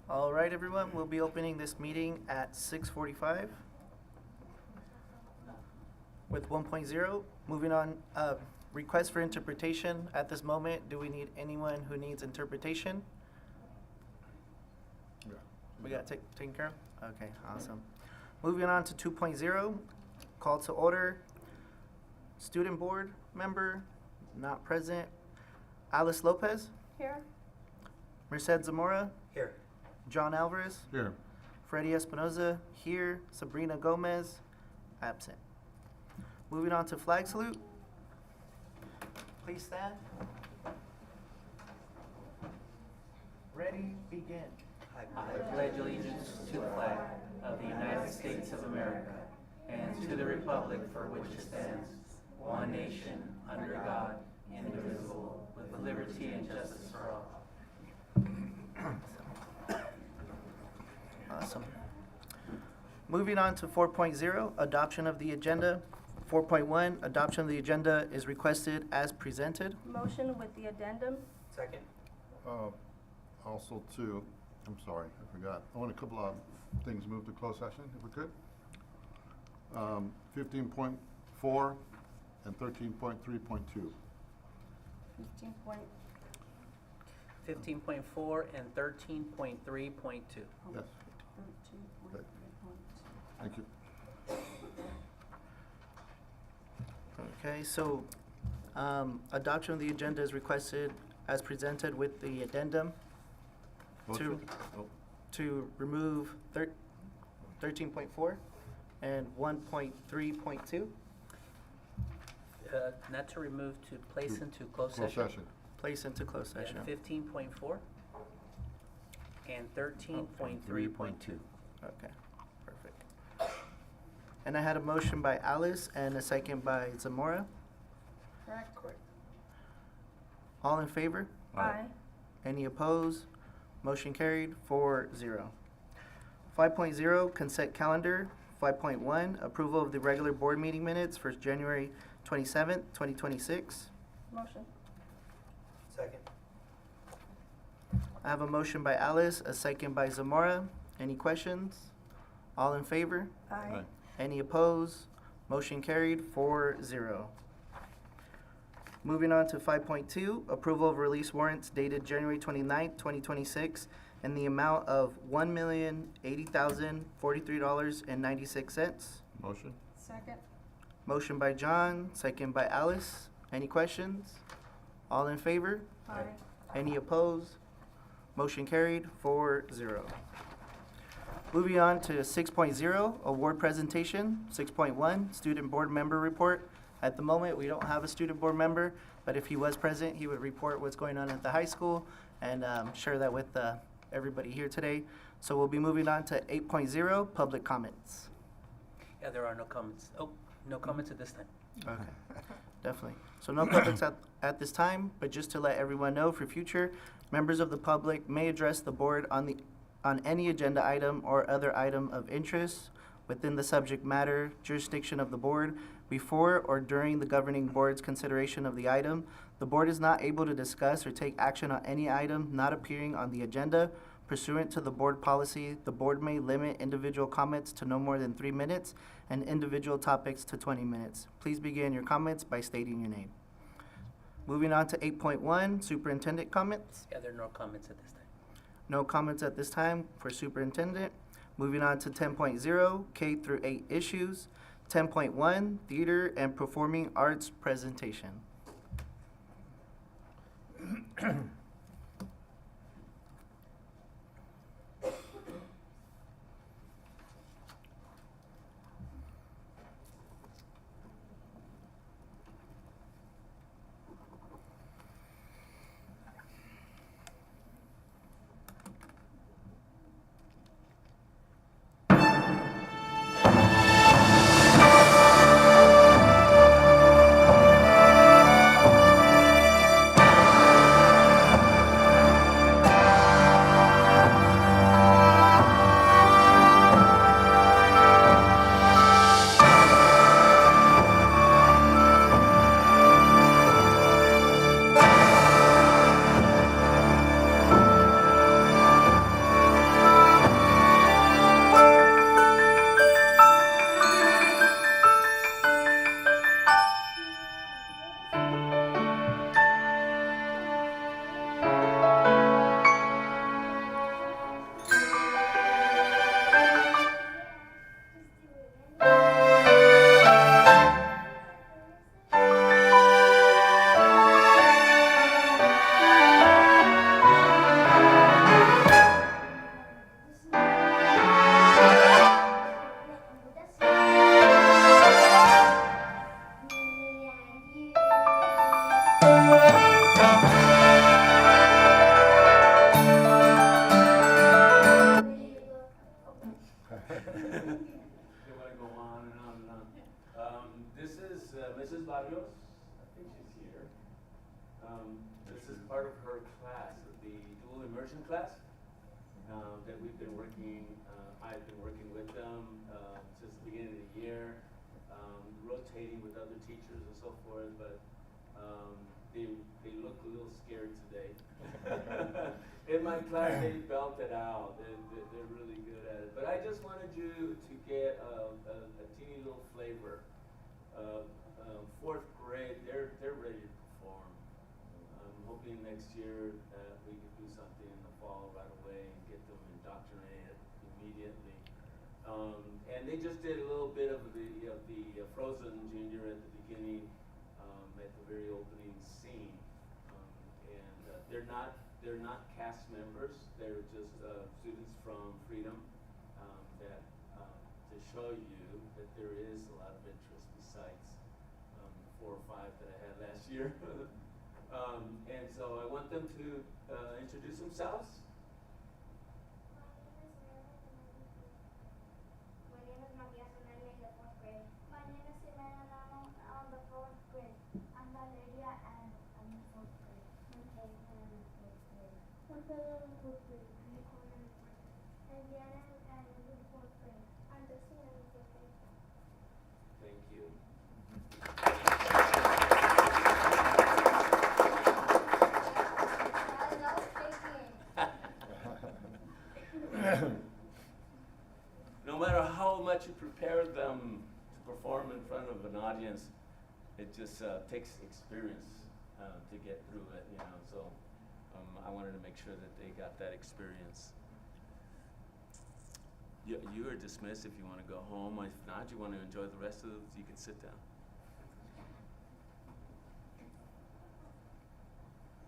All right, everyone, we'll be opening this meeting at 6:45 with 1.0. Moving on, request for interpretation. At this moment, do we need anyone who needs interpretation? Yeah. We got taken care of? Okay, awesome. Moving on to 2.0, call to order. Student board member, not present. Alice Lopez, Here. Merced Zamora, Here. John Alvarez, Here. Freddie Espinoza, here. Sabrina Gomez, absent. Moving on to flag salute. Please stand. Ready, begin. I pledge allegiance to the flag of the United States of America and to the republic for which it stands, one nation, under God, indivisible, with liberty and justice for all. Awesome. Moving on to 4.0, adoption of the agenda. 4.1, adoption of the agenda is requested as presented. Motion with the addendum. Second. Also too, I'm sorry, I forgot. I want a couple of things moved to closed session, if we could. 15.4 and 13.3.2. 15.4 and 13.3.2. Yes, thank you. Okay, so adoption of the agenda is requested as presented with the addendum Motion? Oh, to remove 13.4 and 1.3.2. Not to remove, to place into closed Closed session. session. Place into closed session. 15.4 and 13.3.2. Okay, perfect. And I had a motion by Alice and a second by Zamora. Correct. All in favor? Aye. Any opposed? Motion carried 4-0. 5.0, consent calendar. 5.1, approval of the regular board meeting minutes for January 27th, 2026. Motion. Second. I have a motion by Alice, a second by Zamora. Any questions? All in favor? Aye. Any opposed? Motion carried 4-0. Moving on to 5.2, approval of release warrants dated January 29th, 2026, in the amount of $1,080,043.96. Motion? Second. Motion by John, second by Alice. Any questions? All in favor? Aye. Any opposed? Motion carried 4-0. Moving on to 6.0, award presentation. 6.1, student board member report. At the moment, we don't have a student board member, but if he was present, he would report what's going on at the high school and share that with everybody here today. So we'll be moving on to 8.0, public comments. Yeah, there are no comments. Oh, no comments at this time. Okay, definitely. So no publics at this time, but just to let everyone know for future, members of the public may address the board on any agenda item or other item of interest within the subject matter jurisdiction of the board before or during the governing board's consideration of the item. The board is not able to discuss or take action on any item not appearing on the agenda. Pursuant to the board policy, the board may limit individual comments to no more than 3 minutes and individual topics to 20 minutes. Please begin your comments by stating your name. Moving on to 8.1, superintendent comments. Yeah, there are no comments at this time. No comments at this time for superintendent. Moving on to 10.0, K through 8 issues. 10.1, theater and performing arts presentation. part of her class, the dual immersion class, that we've been working, I've been working with them since the beginning of the year, rotating with other teachers and so forth, but they look a little scared today. In my class, they belt it out. They're really good at it. But I just wanted you to get a teeny little flavor. Fourth grade, they're ready to perform. I'm hoping next year we can do something in the fall right away and get them indoctrinated immediately. And they just did a little bit of the Frozen Junior at the beginning, at the very opening scene. And they're not cast members. They're just students from Freedom that to show you that there is a lot of interest besides 4 or 5 that I had last year. And so I want them to introduce themselves. My name is Matias and I'm in the 4th grade. My name is Simena and I'm on the 4th grade. I'm Valeria and I'm in 4th grade. I'm Kate and I'm in 4th grade. I'm Pedro in 4th grade. I'm Nicole in 4th grade. I'm Diana and I'm in 4th grade. I'm Dustin and I'm in 4th grade. Thank you. I love baking. No matter how much you prepare them to perform in front of an audience, it just takes experience to get through it, you know. So I wanted to make sure that they got that experience. You are dismissed if you want to go home. If not, you want to enjoy the rest of it, you can sit down.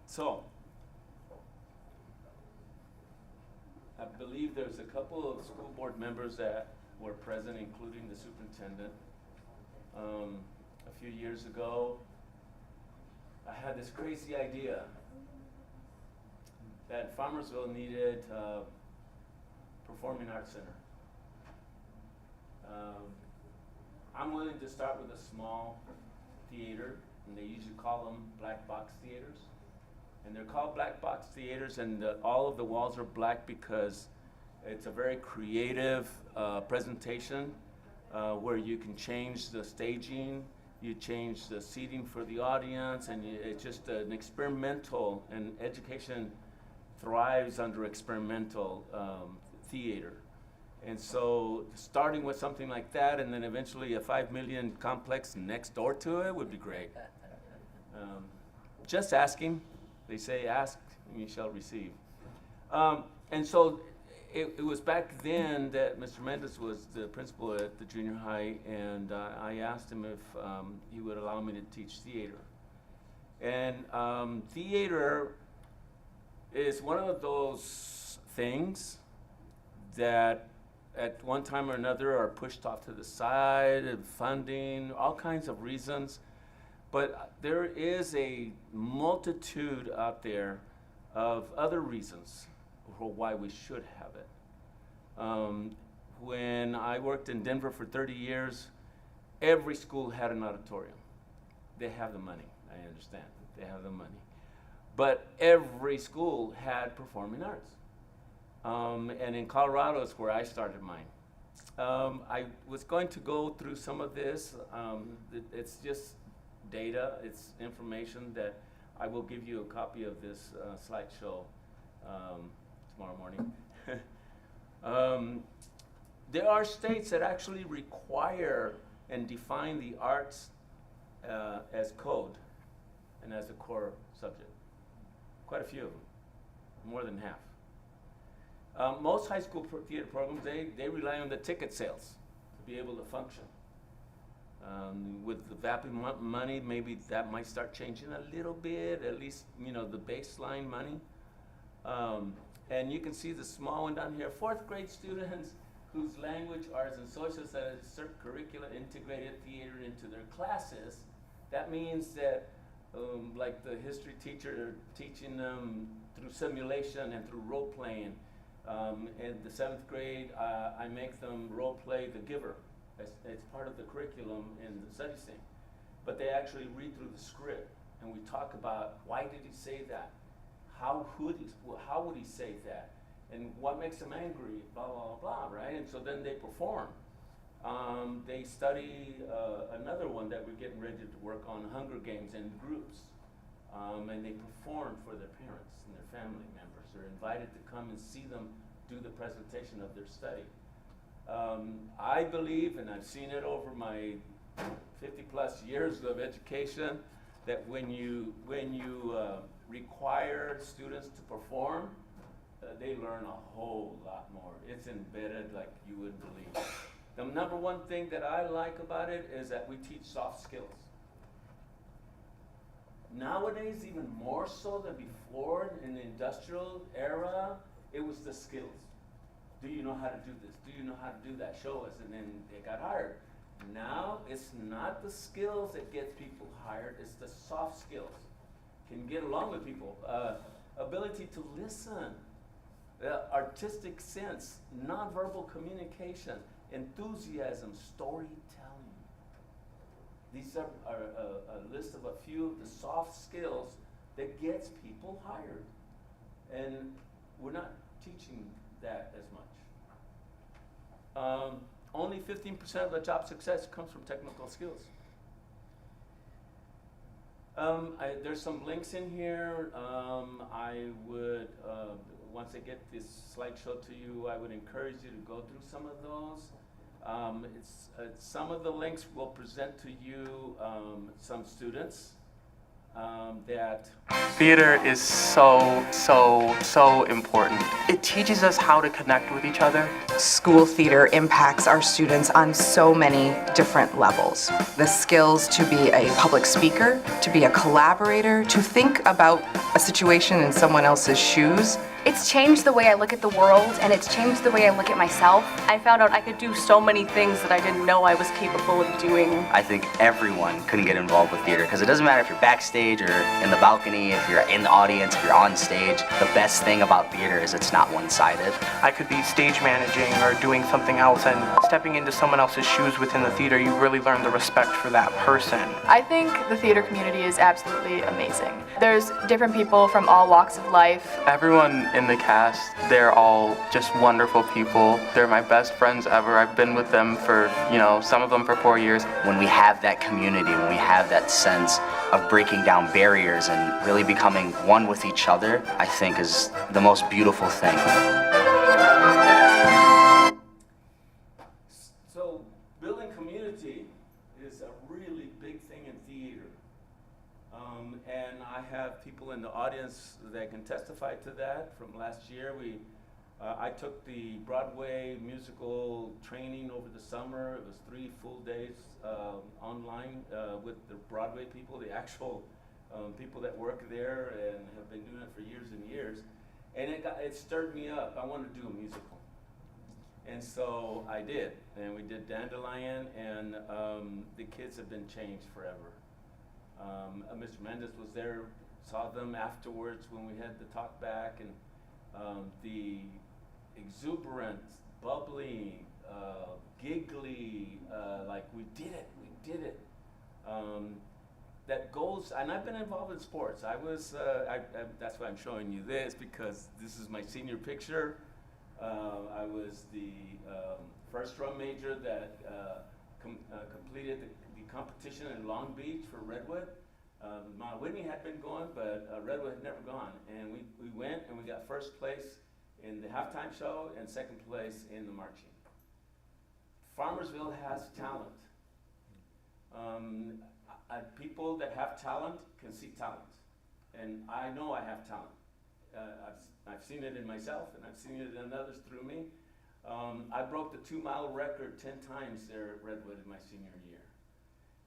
So, I believe there's a couple of school board members that were present, including the superintendent. A few years ago, I had this crazy idea that Farmersville needed a performing arts center. I'm willing to start with a small theater, and they usually call them black box theaters. And they're called black box theaters, and all of the walls are black because it's a very creative presentation where you can change the staging, you change the seating for the audience, and it's just an experimental, and education thrives under experimental theater. And so starting with something like that, and then eventually a 5 million complex next door to it would be great. Just asking. They say, ask and you shall receive. And so it was back then that Mr. Mendez was the principal at the junior high, and I asked him if he would allow me to teach theater. And theater is one of those things that at one time or another are pushed off to the side of funding, all kinds of reasons. But there is a multitude out there of other reasons for why we should have it. When I worked in Denver for 30 years, every school had an auditorium. They have the money, I understand, they have the money. But every school had performing arts. And in Colorado is where I started mine. I was going to go through some of this. It's just data, it's information that I will give you a copy of this slideshow tomorrow morning. There are states that actually require and define the arts as code and as a core subject. Quite a few of them, more than half. Most high school theater programs, they rely on the ticket sales to be able to function. With the VAPI money, maybe that might start changing a little bit, at least, you know, the baseline money. And you can see the small one down here, 4th grade students whose language, arts, and social studies insert curricula integrated theater into their classes. That means that, like the history teacher teaching them through simulation and through role playing. In the 7th grade, I make them role play The Giver. It's part of the curriculum in the studies thing. But they actually read through the script, and we talk about why did he say that? how would he say that? And what makes him angry, blah, blah, blah, right? And so then they perform. They study another one that we're getting ready to work on, Hunger Games in groups. And they perform for their parents and their family members. They're invited to come and see them do the presentation of their study. I believe, and I've seen it over my 50 plus years of education, that when you require students to perform, they learn a whole lot more. It's embedded like you wouldn't believe. The number one thing that I like about it is that we teach soft skills. Nowadays, even more so than before, in the industrial era, it was the skills. Do you know how to do this? Do you know how to do that? Show us. And then they got hired. Now, it's not the skills that gets people hired, it's the soft skills. Can get along with people. Ability to listen. Artistic sense. Nonverbal communication. Enthusiasm. Storytelling. These are a list of a few of the soft skills that gets people hired. And we're not teaching that as much. Only 15% of the job success comes from technical skills. There's some links in here. I would, once I get this slideshow to you, I would encourage you to go through some of those. Some of the links will present to you some students that Theater is so important. It teaches us how to connect with each other. School theater impacts our students on so many different levels. The skills to be a public speaker, to be a collaborator, to think about a situation in someone else's shoes. It's changed the way I look at the world, and it's changed the way I look at myself. I found out I could do so many things that I didn't know I was capable of doing. I think everyone can get involved with theater, because it doesn't matter if you're backstage or in the balcony, if you're in the audience, if you're on stage. The best thing about theater is it's not one-sided. I could be stage managing or doing something else, and stepping into someone else's shoes within the theater, you really learn the respect for that person. I think the theater community is absolutely amazing. There's different people from all walks of life. Everyone in the cast, they're all just wonderful people. They're my best friends ever. I've been with them for, some of them for 4 years. When we have that community, when we have that sense of breaking down barriers and really becoming one with each other, I think is the most beautiful thing. So building community is a really big thing in theater. And I have people in the audience that can testify to that. From last year, I took the Broadway musical training over the summer. It was 3 full days online with the Broadway people, the actual people that work there and have been doing it for years and years. And it stirred me up. I wanted to do a musical. And so I did. And we did Dandelion, and the kids have been changed forever. Mr. Mendes was there, saw them afterwards when we had the talk back, and the exuberant, bubbly, giggly, like we did it. That goes, and I've been involved in sports. That's why I'm showing you this, because this is my senior picture. I was the first drum major that completed the competition in Long Beach for Redwood. Mount Whitney had been going, but Redwood had never gone. And we went and we got first place in the halftime show and second place in the marching. Farmersville has talent. People that have talent can see talent. And I know I have talent. I've seen it in myself, and I've seen it in others through me. I broke the 2-mile record 10 times there at Redwood in my senior year.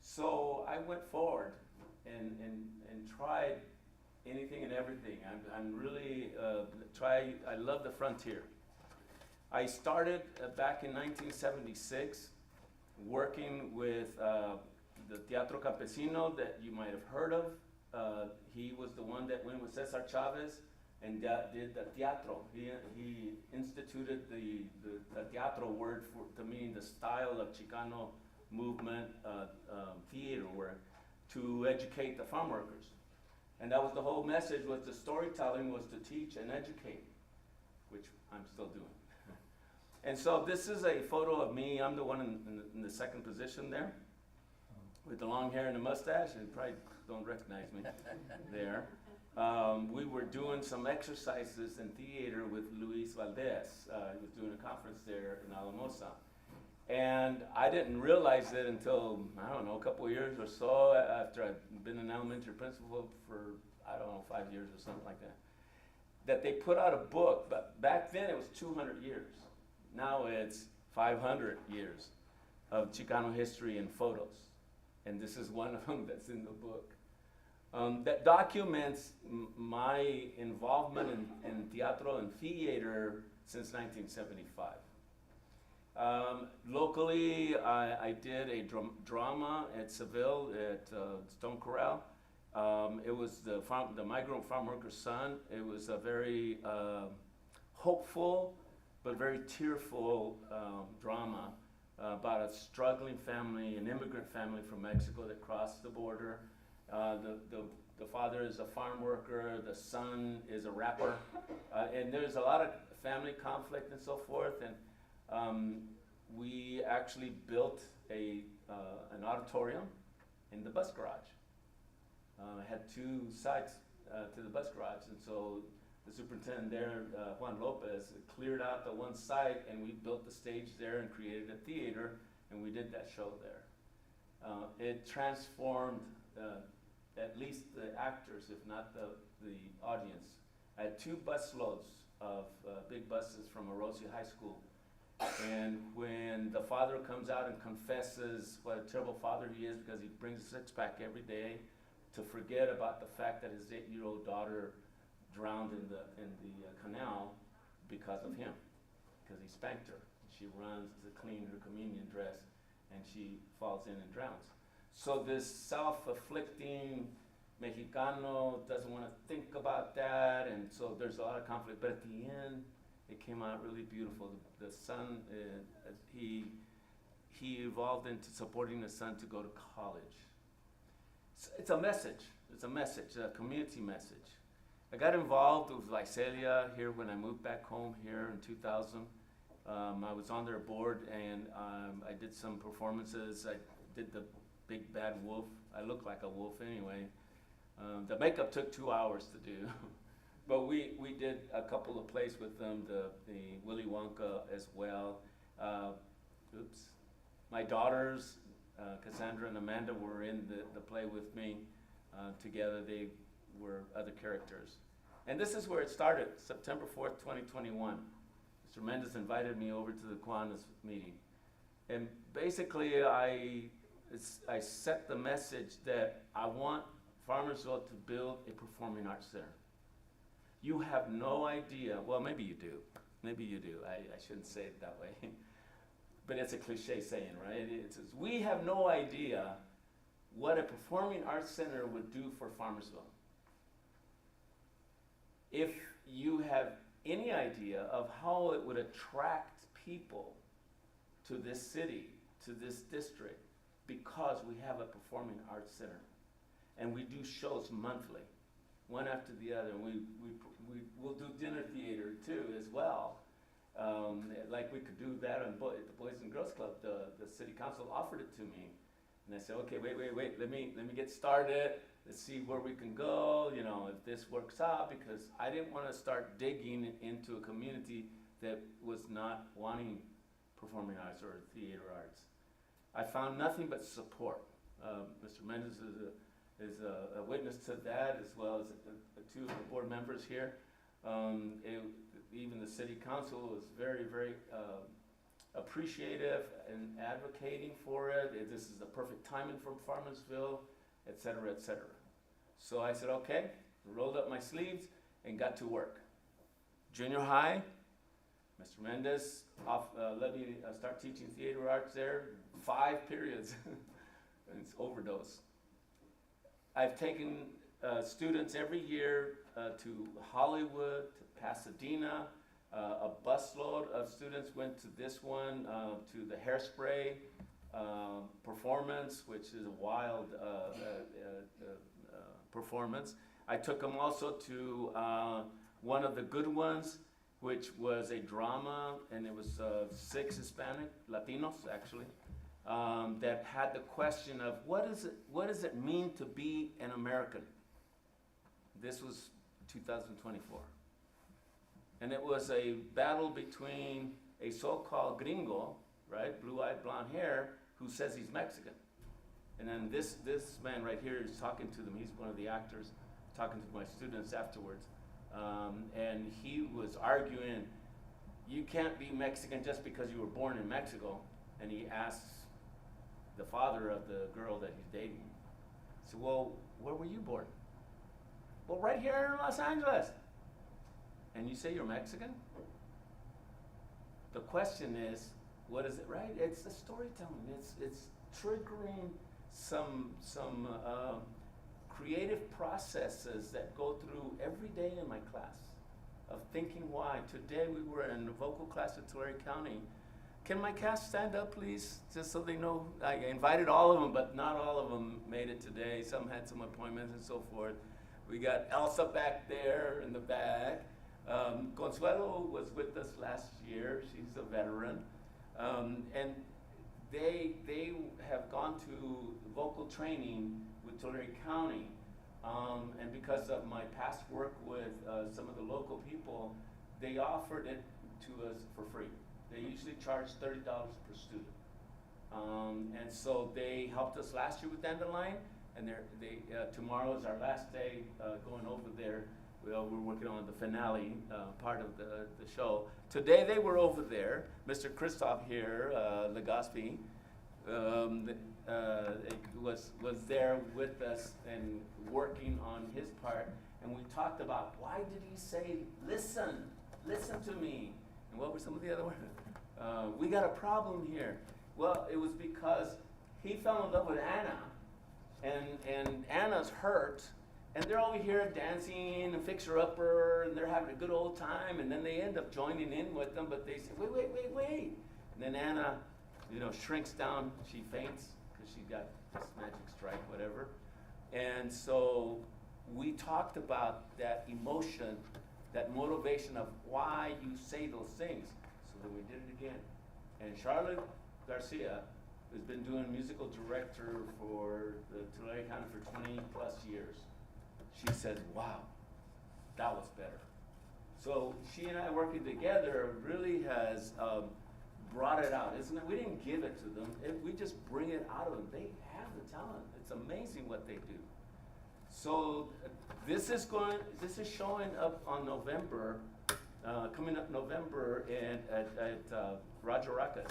So I went forward and tried anything and everything. I'm really I love the frontier. I started back in 1976 working with the Teatro Campesino that you might have heard of. He was the one that went with Cesar Chavez and did the teatro. He instituted the teatro word to mean the style of Chicano movement theater work to educate the farm workers. And that was the whole message, was the storytelling was to teach and educate, which I'm still doing. And so this is a photo of me. I'm the one in the second position there, with the long hair and the mustache, and you probably don't recognize me there. We were doing some exercises in theater with Luis Valdez. He was doing a conference there in Alamosa. And I didn't realize it until, I don't know, a couple of years or so after I'd been an elementary principal for, I don't know, 5 years or something like that they put out a book, but back then it was 200 years. Now it's 500 years of Chicano history and photos. And this is one of them that's in the book. That documents my involvement in teatro and theater since 1975. Locally, I did a drama at Seville at Stone Corral. It was the migrant farm worker's son. It was a very hopeful but very tearful drama about a struggling family, an immigrant family from Mexico that crossed the border. The father is a farm worker, the son is a rapper, and there's a lot of family conflict and so forth. And we actually built an auditorium in the bus garage. It had two sides to the bus garage, and so the superintendent there, Juan Lopez, cleared out the one side, and we built the stage there and created a theater, and we did that show there. It transformed at least the actors, if not the audience. I had 2 bus loads of big buses from Orosi High School. And when the father comes out and confesses what a terrible father he is because he brings a six-pack every day to forget about the fact that his 8-year-old daughter drowned in the canal because of him, because he spanked her. She runs to clean her communion dress, and she falls in and drowns. So this self-afflicting Mexicano doesn't want to think about that, and so there's a lot of conflict. But at the end, it came out really beautiful. The son, he evolved into supporting the son to go to college. It's a message. It's a message, a community message. I got involved with Lycelia here when I moved back home here in 2000. I was on their board, and I did some performances. I did the Big Bad Wolf. I look like a wolf anyway. The makeup took 2 hours to do. But we did a couple of plays with them, the Willy Wonka as well. My daughters, Cassandra and Amanda, were in the play with me together. They were other characters. And this is where it started, September 4th, 2021. Mr. Mendez invited me over to the Kiwanis meeting. And basically, I set the message that I want Farmersville to build a performing arts center. You have no idea, well, maybe you do. Maybe you do. I shouldn't say it that way. But it's a cliche saying, right? It says, we have no idea what a performing arts center would do for Farmersville. If you have any idea of how it would attract people to this city, to this district, because we have a performing arts center. And we do shows monthly, one after the other. We'll do dinner theater too as well. Like we could do that on the Boys and Girls Club. The city council offered it to me. And I said, okay, wait, let me get started. Let's see where we can go, if this works out, because I didn't want to start digging into a community that was not wanting performing arts or theater arts. I found nothing but support. Mr. Mendez is a witness to that, as well as 2 of the board members here. Even the city council was very, very appreciative and advocating for it. This is the perfect timing for Farmersville, et cetera, et cetera. So I said, okay, rolled up my sleeves and got to work. Junior high, Mr. Mendez let me start teaching theater arts there, 5 periods. And it's overdose. I've taken students every year to Hollywood, to Pasadena. A busload of students went to this one, to the Hairspray performance, which is a wild performance. I took them also to one of the good ones, which was a drama, and it was 6 Hispanic, Latinos actually, that had the question of what does it mean to be an American? This was 2024. And it was a battle between a so-called gringo, right, blue-eyed, blonde hair, who says he's Mexican. And then this man right here is talking to them. He's one of the actors, talking to my students afterwards. And he was arguing, you can't be Mexican just because you were born in Mexico. And he asks the father of the girl that he's dating. He said, well, where were you born? Well, right here in Los Angeles. And you say you're Mexican? The question is, what is it, right? It's the storytelling. It's triggering some creative processes that go through every day in my class of thinking why. Today we were in a vocal class at Tulare County. Can my cast stand up, please, just so they know? I invited all of them, but not all of them made it today. Some had some appointments and so forth. We got Elsa back there in the back. Consuelo was with us last year. She's a veteran. And they have gone to vocal training with Tulare County. And because of my past work with some of the local people, they offered it to us for free. They usually charge $30 per student. And so they helped us last year with Dandelion, and tomorrow is our last day going over there. We're working on the finale part of the show. Today they were over there. Mr. Christoph here, Legaspi, was there with us and working on his part. And we talked about, why did he say, listen to me? And what were some of the other words? We got a problem here. Well, it was because he fell in love with Anna, and Anna's hurt, and they're over here dancing and fixer-upper, and they're having a good old time, and then they end up joining in with them, but they say, wait. And then Anna, shrinks down, she faints, because she got this magic strike, whatever. And so we talked about that emotion, that motivation of why you say those things. So then we did it again. And Charlotte Garcia has been doing musical director for the Tulare County for 20 plus years. She says, wow, that was better. So she and I working together really has brought it out, isn't it? We didn't give it to them. We just bring it out of them. They have the talent. It's amazing what they do. So this is showing up on November, coming up November at Roger Ruckus.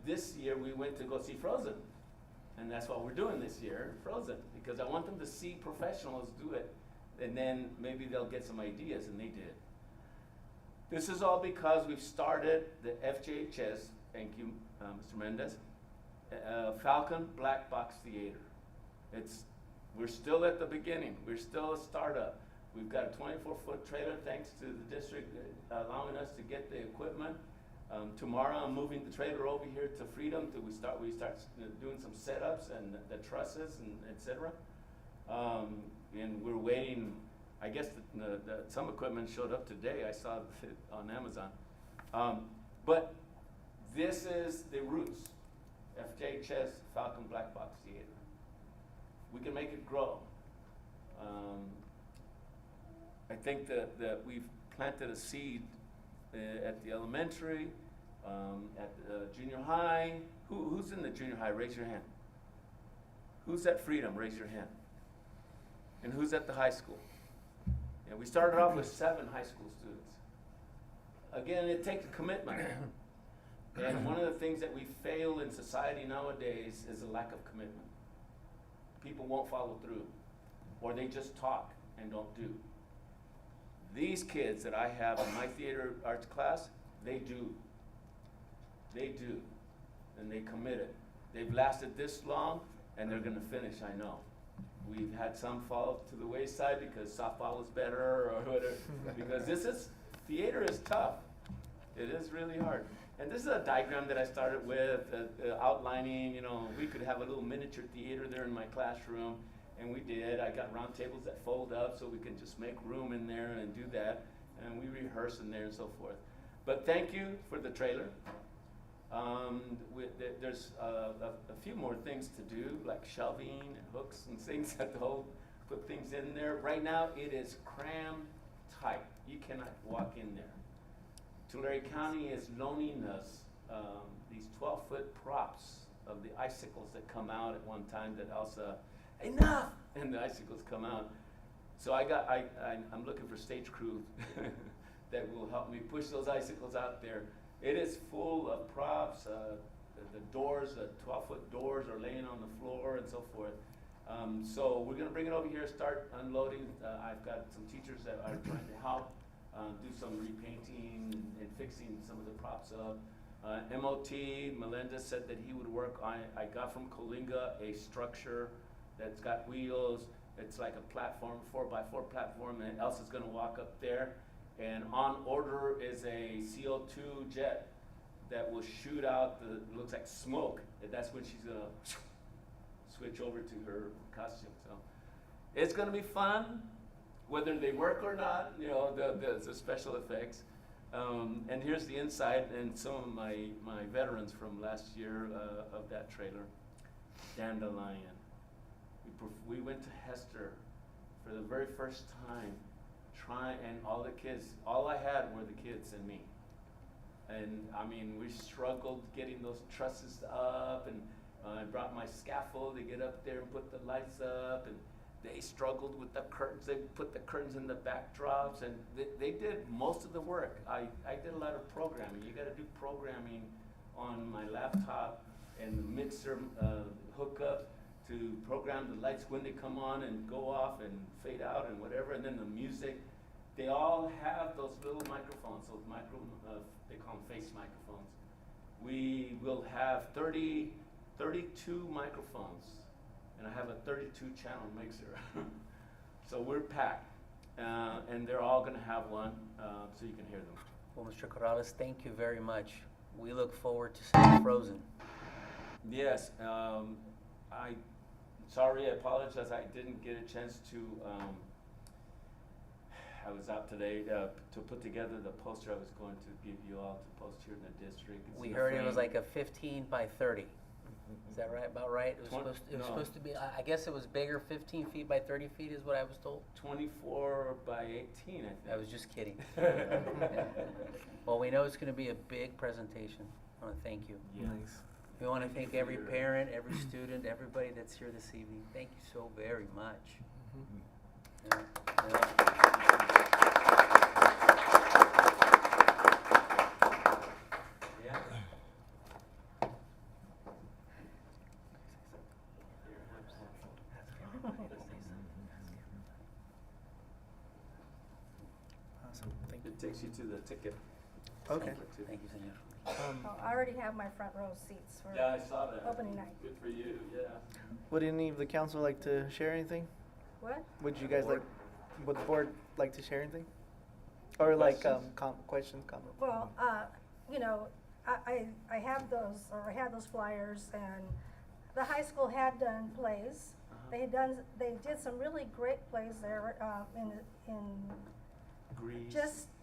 This year we went to go see Frozen. And that's what we're doing this year, Frozen, because I want them to see professionals do it, and then maybe they'll get some ideas, and they did. This is all because we've started the FJHS, thank you, Mr. Mendez, Falcon Black Box Theater. We're still at the beginning. We're still a startup. We've got a 24-foot trailer, thanks to the district allowing us to get the equipment. Tomorrow I'm moving the trailer over here to Freedom till we start doing some setups and the trusses and et cetera. And we're waiting. I guess some equipment showed up today. I saw it on Amazon. But this is the roots. FJHS, Falcon Black Box Theater. We can make it grow. I think that we've planted a seed at the elementary, at the junior high. Who's in the junior high? Raise your hand. Who's at Freedom? Raise your hand. And who's at the high school? Yeah, we started off with 7 high school students. Again, it takes a commitment. And one of the things that we fail in society nowadays is a lack of commitment. People won't follow through, or they just talk and don't do. These kids that I have in my theater arts class, they do. They do. And they committed. They've lasted this long, and they're going to finish, I know. We've had some fall to the wayside because softball was better or whatever. Because theater is tough. It is really hard. And this is a diagram that I started with, outlining, we could have a little miniature theater there in my classroom. And we did. I got round tables that fold up so we can just make room in there and do that. And we rehearse in there and so forth. But thank you for the trailer. There's a few more things to do, like shelving and hooks and things that hold, put things in there. Right now, it is crammed tight. You cannot walk in there. Tulare County is loaning us these 12-foot props of the icicles that come out at one time that Elsa, enough, and the icicles come out. So I'm looking for stage crew that will help me push those icicles out there. It is full of props. The doors, the 12-foot doors are laying on the floor and so forth. So we're gonna bring it over here, start unloading. I've got some teachers that are trying to help do some repainting and fixing some of the props up. MOT, Melendez said that he would work on, I got from Colinga a structure that's got wheels. It's like a platform, 4x4 platform, and Elsa's gonna walk up there. And on order is a CO2 jet that will shoot out looks like smoke. And that's when she's gonna switch over to her costume. So it's gonna be fun, whether they work or not, you know, the special effects. And here's the inside and some of my veterans from last year of that trailer. Dandelion. We went to Hester for the very first time, and all the kids, all I had were the kids and me. And I mean, we struggled getting those trusses up, and I brought my scaffold to get up there and put the lights up, and they struggled with the curtains. They put the curtains in the backdrops, and they did most of the work. I did a lot of programming. You gotta do programming on my laptop and the mixer hookup to program the lights when they come on and go off and fade out and whatever, and then the music. They all have those little microphones, those they call them face microphones. We will have 32 microphones, and I have a 32-channel mixer. So we're packed, and they're all gonna have one, so you can hear them. Well, Mr. Corrales, thank you very much. We look forward to seeing Frozen. Yes, sorry, I apologize, I didn't get a chance to, I was out today to put together the poster I was going to give you all to post here in the district. It's We in the heard it was frame. like a 15 by 30. Is that right? About right? It was No. supposed to be. I guess it was bigger. 15 feet by 30 feet is what I was told. 24 by 18, I think. I was just kidding. Well, we know it's going to be a big presentation. I want to thank you. Yeah. We want to thank for every your- parent, every student, everybody that's here this evening. Thank you so very much. Yeah. Yeah. Awesome, thank you. It takes you to the ticket. Okay. counter, too. Thank you, senor. Oh, I already have my front row seats for Yeah, I saw that. opening night. Good for you, yeah. Would any of the council like to share anything? What? Would you guys Board. would the board like to share anything? Or like, Questions? questions, comments? Well, you know, I have those, or I had those flyers, and the high school had done plays. They did some really great plays there, in Grease.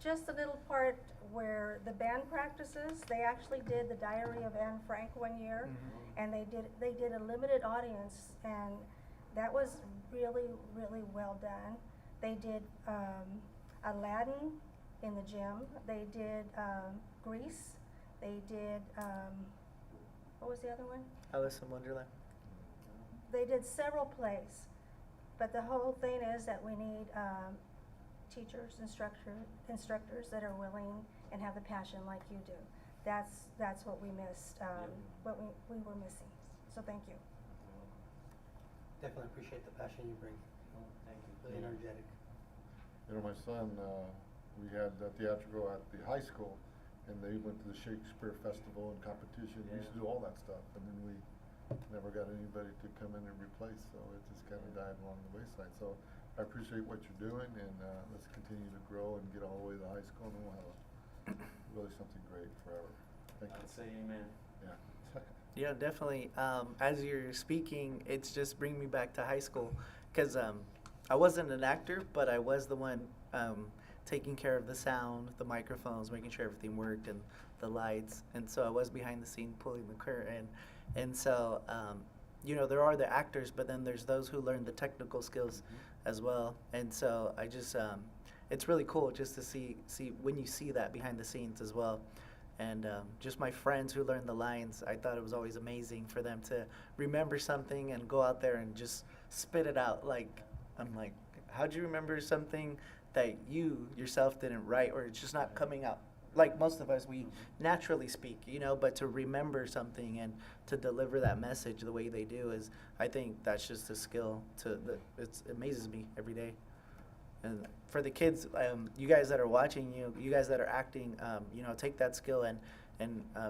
just a little part where the band practices. They actually did the Diary of Anne Frank one year, and they did a limited audience, and that was really, really well done. They did Aladdin in the gym. They did Grease. They did what was the other one? Alice in Wonderland. They did several plays, but the whole thing is that we need teachers, instructors that are willing and have the passion like you do. That's what we missed, what we were missing. So thank you. Definitely appreciate the passion you bring. Thank you. Really energetic. You know, my son, we had theatrical at the high school, and they went to the Shakespeare Festival and competition. We used to do all that stuff, and then we never got anybody to come in and replace, so it just kind of died along the wayside. So I appreciate what you're doing, and let's continue to grow and get all the way to high school, and then we'll have really something great forever. Thank you. I'd say amen. Yeah. Yeah, definitely. As you're speaking, it's just bringing me back to high school. because I wasn't an actor, but I was the one taking care of the sound, the microphones, making sure everything worked, and the lights. And so I was behind the scene pulling the curtain. And so, you know, there are the actors, but then there's those who learn the technical skills as well. And so I just, it's really cool just to see when you see that behind the scenes as well. And just my friends who learned the lines, I thought it was always amazing for them to remember something and go out there and just spit it out. Like, I'm like, how'd you remember something that you yourself didn't write, or it's just not coming out? Like most of us, we naturally speak, you know, but to remember something and to deliver that message the way they do is, I think that's just a skill it amazes me every day. And for the kids, you guys that are watching, you guys that are acting, you know, take that skill and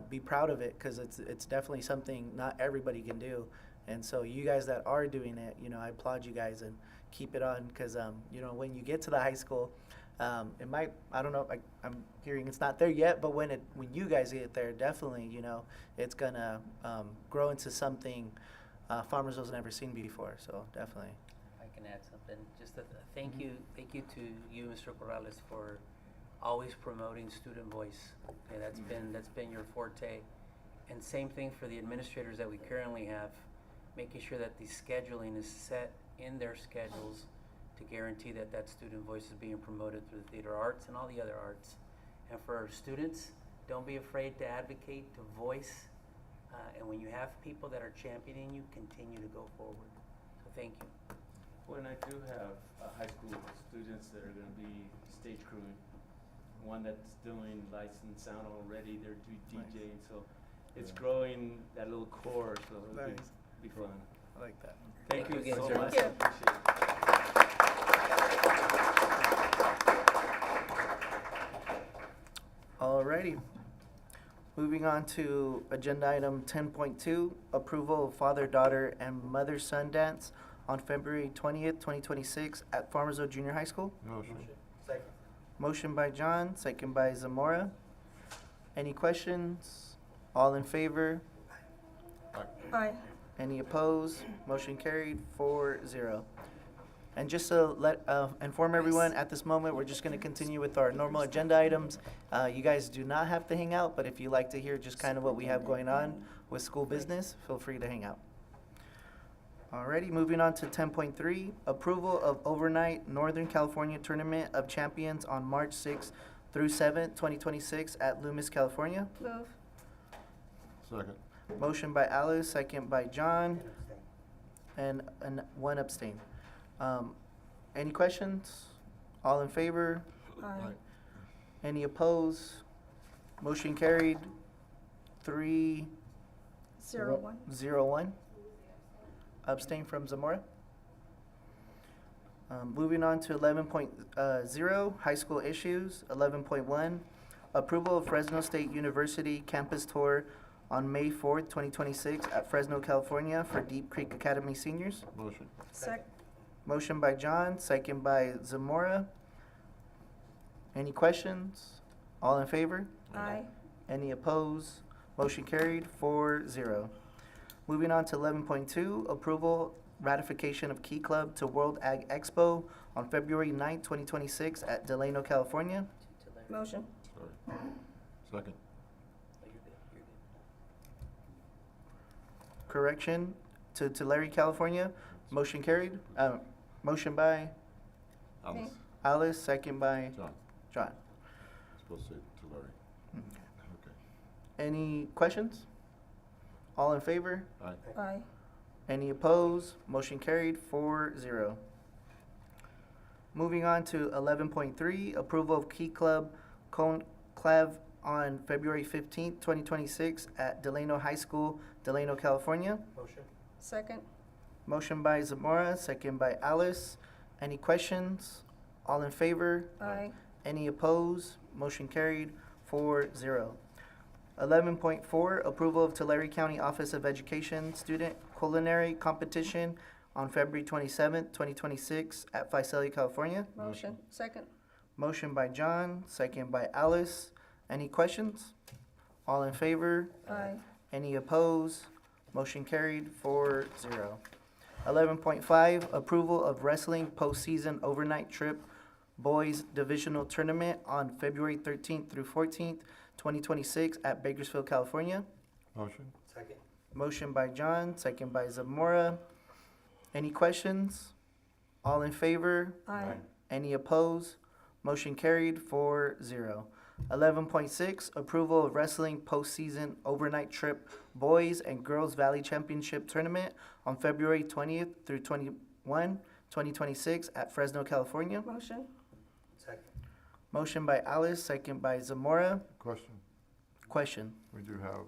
be proud of it, because it's definitely something not everybody can do. And so you guys that are doing it, you know, I applaud you guys and keep it on, because you know, when you get to the high school, it might, I don't know, I'm hearing it's not there yet, but when you guys get there, definitely, you know, it's gonna grow into something Farmersville's never seen before. So definitely. I can add something. Just a thank you to you, Mr. Corrales, for always promoting student voice. Okay, that's been your forte. And same thing for the administrators that we currently have, making sure that the scheduling is set in their schedules to guarantee that student voice is being promoted through the theater arts and all the other arts. And for our students, don't be afraid to advocate, to voice, and when you have people that are championing you, continue to go forward. So thank you. When I do have high school students that are going to be stage crewing, one that's doing lights and sound already, they're DJing, so it's growing that little core, so it'll be fun. I like that. Thank you again, so sir. much. Thank you. I appreciate it. Alrighty. Moving on to agenda item 10.2, approval of father-daughter and mother-son dance on February 20th, 2026 at Farmersville Junior High School. Motion. Motion by John, second by Zamora. Any questions? All in favor? Aye. Any opposed? Motion carried 4-0. And just to inform everyone, at this moment, we're just going to continue with our normal agenda items. You guys do not have to hang out, but if you like to hear just kind of what we have going on with school business, feel free to hang out. Alrighty, moving on to 10.3, approval of overnight Northern California Tournament of Champions on March 6th through 7th, 2026 at Loomis, California. Move. Second. Motion by Alice, second by John, and one abstain. Any questions? All in favor? Aye. Any opposed? Motion carried 3-0-1. 01. Abstain from Zamora. Moving on to 11.0, high school issues. 11.1, approval of Fresno State University campus tour on May 4th, 2026 at Fresno, California for Deep Creek Academy seniors. Motion. Motion by John, second by Zamora. Any questions? All in favor? Aye. Any opposed? Motion carried 4-0. Moving on to 11.2, approval ratification of Key Club to World Ag Expo on February 9th, 2026 at Delano, California. Motion. Sorry. Second. Correction to Tulare, California. Motion carried. Motion by Alice. Alice, second by John. John. Supposed to say to Larry. Okay. Any questions? All in favor? Aye. Aye. Any opposed? Motion carried 4-0. Moving on to 11.3, approval of Key Club Conclave on February 15th, 2026 at Delano High School, Delano, California. Second. Motion by Zamora, second by Alice. Any questions? All in favor? Aye. Any opposed? Motion carried 4-0. 11.4, approval of Tulare County Office of Education student culinary competition on February 27th, 2026 at Visalia, California. Motion. Second. Motion by John, second by Alice. Any questions? All in favor? Aye. Any opposed? Motion carried 4-0. 11.5, approval of wrestling postseason overnight trip boys divisional tournament on February 13th through 14th, 2026 at Bakersfield, California. Motion? Second. Motion by John, second by Zamora. Any questions? All in favor? Aye. Any opposed? Motion carried 4-0. 11.6, approval of wrestling postseason overnight trip boys and girls Valley Championship tournament on February 20th through 2026 at Fresno, California. Motion? Second. Motion by Alice, second by Zamora. Question. Question. We do have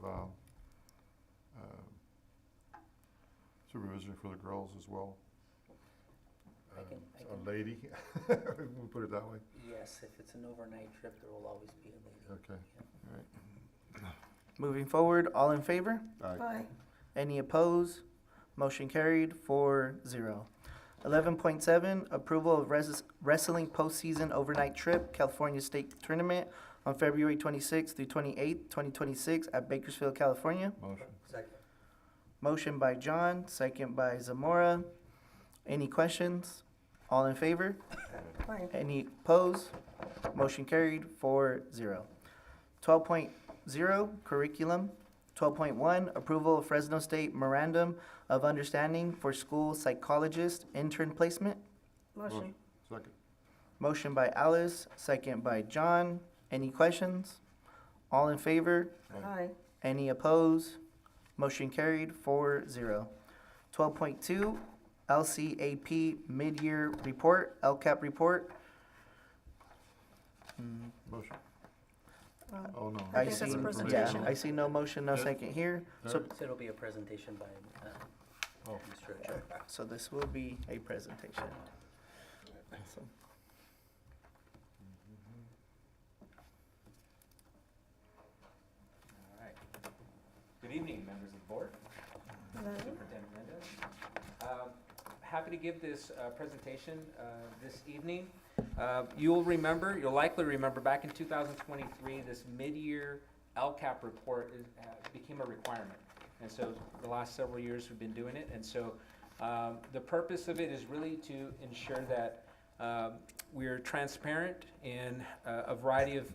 supervision for the girls as well. I can- A lady, we'll put it that way. Yes, if it's an overnight trip, there will always be a lady. Okay, all right. Moving forward, all in favor? Aye. Any opposed? Motion carried 4-0. 11.7, approval of wrestling postseason overnight trip California State Tournament on February 26th through 28th, 2026 at Bakersfield, California. Motion. Second. Motion by John, second by Zamora. Any questions? All in favor? Aye. Any opposed? Motion carried 4-0. 12.0, curriculum. 12.1, approval of Fresno State Memorandum of Understanding for School Psychologist Intern Placement. Motion? Second. Motion by Alice, second by John. Any questions? All in favor? Aye. Any opposed? Motion carried 4-0. 12.2, LCAP Mid-Year Report, LCAP Report. Motion. Um, Oh, no. I think that's a presentation. I see no motion, no second here. So, So it'll be a presentation by Oh. Mr. Ochoa. so this will be a presentation. Awesome. All right. Good evening, members of the board. Hello. Superintendent Mendez. Happy to give this presentation this evening. You'll likely remember back in 2023, this mid-year LCAP report became a requirement. And so the last several years we've been doing it. And so the purpose of it is really to ensure that we're transparent in a variety of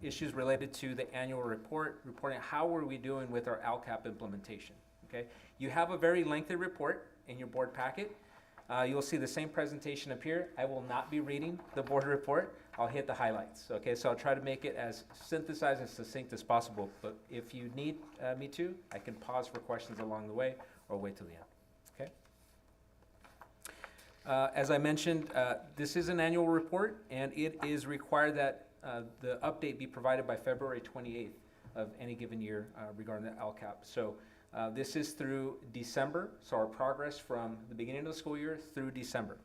issues related to the annual report, reporting how were we doing with our LCAP implementation. Okay, you have a very lengthy report in your board packet. You'll see the same presentation up here. I will not be reading the board report. I'll hit the highlights. Okay, so I'll try to make it as synthesized and succinct as possible. But if you need me to, I can pause for questions along the way or wait till the end. Okay. As I mentioned, this is an annual report, and it is required that the update be provided by February 28th of any given year regarding the LCAP. So this is through December, so our progress from the beginning of the school year through December.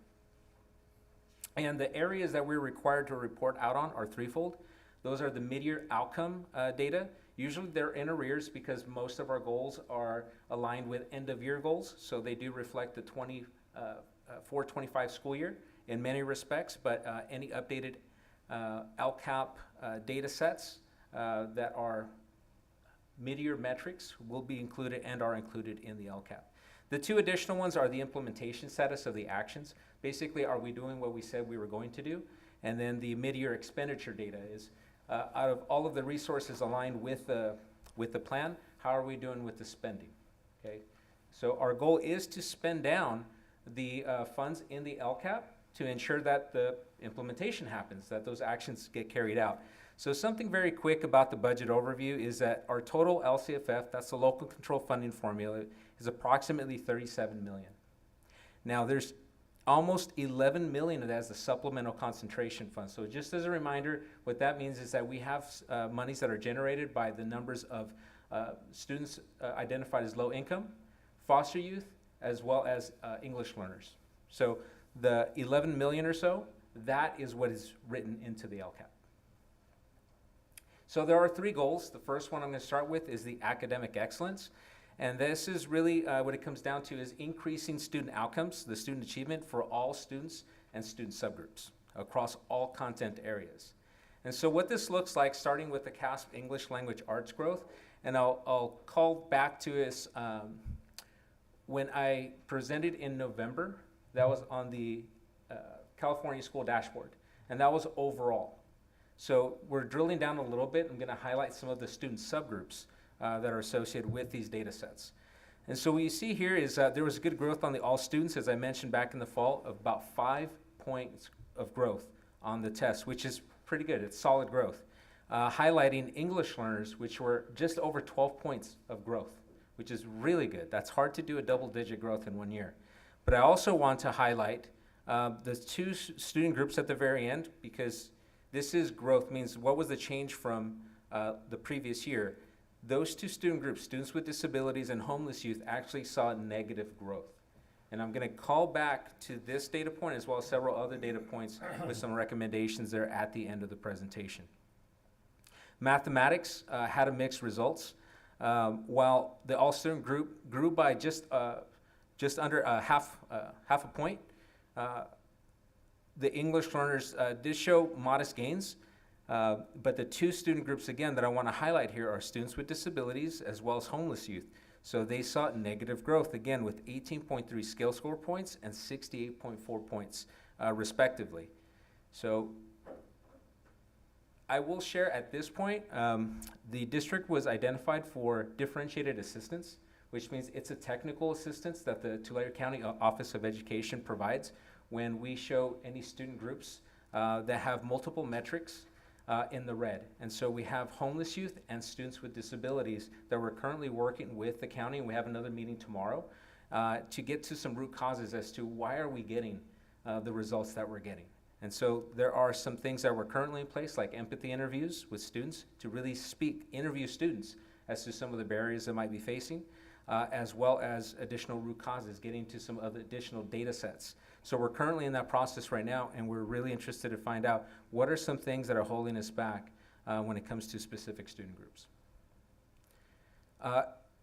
And the areas that we're required to report out on are threefold. Those are the mid-year outcome data. Usually they're in arrears because most of our goals are aligned with end-of-year goals, so they do reflect the 24-25 school year in many respects, but any updated LCAP data sets that are mid-year metrics will be included and are included in the LCAP. The two additional ones are the implementation status of the actions. Basically, are we doing what we said we were going to do? And then the mid-year expenditure data is, out of all of the resources aligned with the plan, how are we doing with the spending? Okay, so our goal is to spend down the funds in the LCAP to ensure that the implementation happens, that those actions get carried out. So something very quick about the budget overview is that our total LCFF, that's the local control funding formula, is approximately 37 million. Now there's almost 11 million of that as the supplemental concentration fund. So just as a reminder, what that means is that we have monies that are generated by the numbers of students identified as low income, foster youth, as well as English learners. So the 11 million or so, that is what is written into the LCAP. So there are three goals. The first one I'm going to start with is the academic excellence. And this is really what it comes down to is increasing student outcomes, the student achievement for all students and student subgroups across all content areas. And so what this looks like, starting with the CASP English Language Arts growth, and I'll call back to us when I presented in November, that was on the California School Dashboard, and that was overall. So we're drilling down a little bit. I'm going to highlight some of the student subgroups that are associated with these data sets. And so what you see here is there was good growth on the all students, as I mentioned back in the fall, of about 5 points of growth on the test, which is pretty good. It's solid growth. Highlighting English learners, which were just over 12 points of growth, which is really good. That's hard to do a double-digit growth in 1 year. But I also want to highlight the two student groups at the very end, because this is growth, means what was the change from the previous year. Those two student groups, students with disabilities and homeless youth, actually saw negative growth. And I'm going to call back to this data point as well as several other data points with some recommendations there at the end of the presentation. Mathematics had a mixed results. While the all-student group grew by just under half a point, the English learners did show modest gains, but the two student groups, again, that I want to highlight here are students with disabilities as well as homeless youth. So they saw negative growth, again, with 18.3 scale score points and 68.4 points, respectively. So I will share at this point, the district was identified for differentiated assistance, which means it's a technical assistance that the Tulare County Office of Education provides when we show any student groups that have multiple metrics in the red. And so we have homeless youth and students with disabilities that we're currently working with the county, and we have another meeting tomorrow to get to some root causes as to why are we getting the results that we're getting. And so there are some things that were currently in place, like empathy interviews with students to really interview students as to some of the barriers they might be facing, as well as additional root causes, getting to some other additional data sets. So we're currently in that process right now, and we're really interested to find out what are some things that are holding us back when it comes to specific student groups.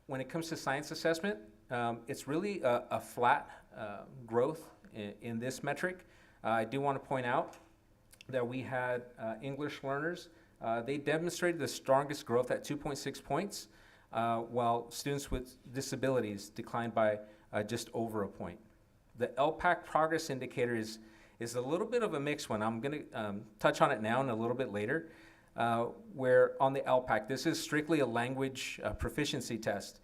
When it comes to science assessment, it's really a flat growth in this metric. I do want to point out that we had English learners. They demonstrated the strongest growth at 2.6 points, while students with disabilities declined by just over a point. The LPAC progress indicator is a little bit of a mixed one. I'm going to touch on it now and a little bit later, where on the LPAC, this is strictly a language proficiency test.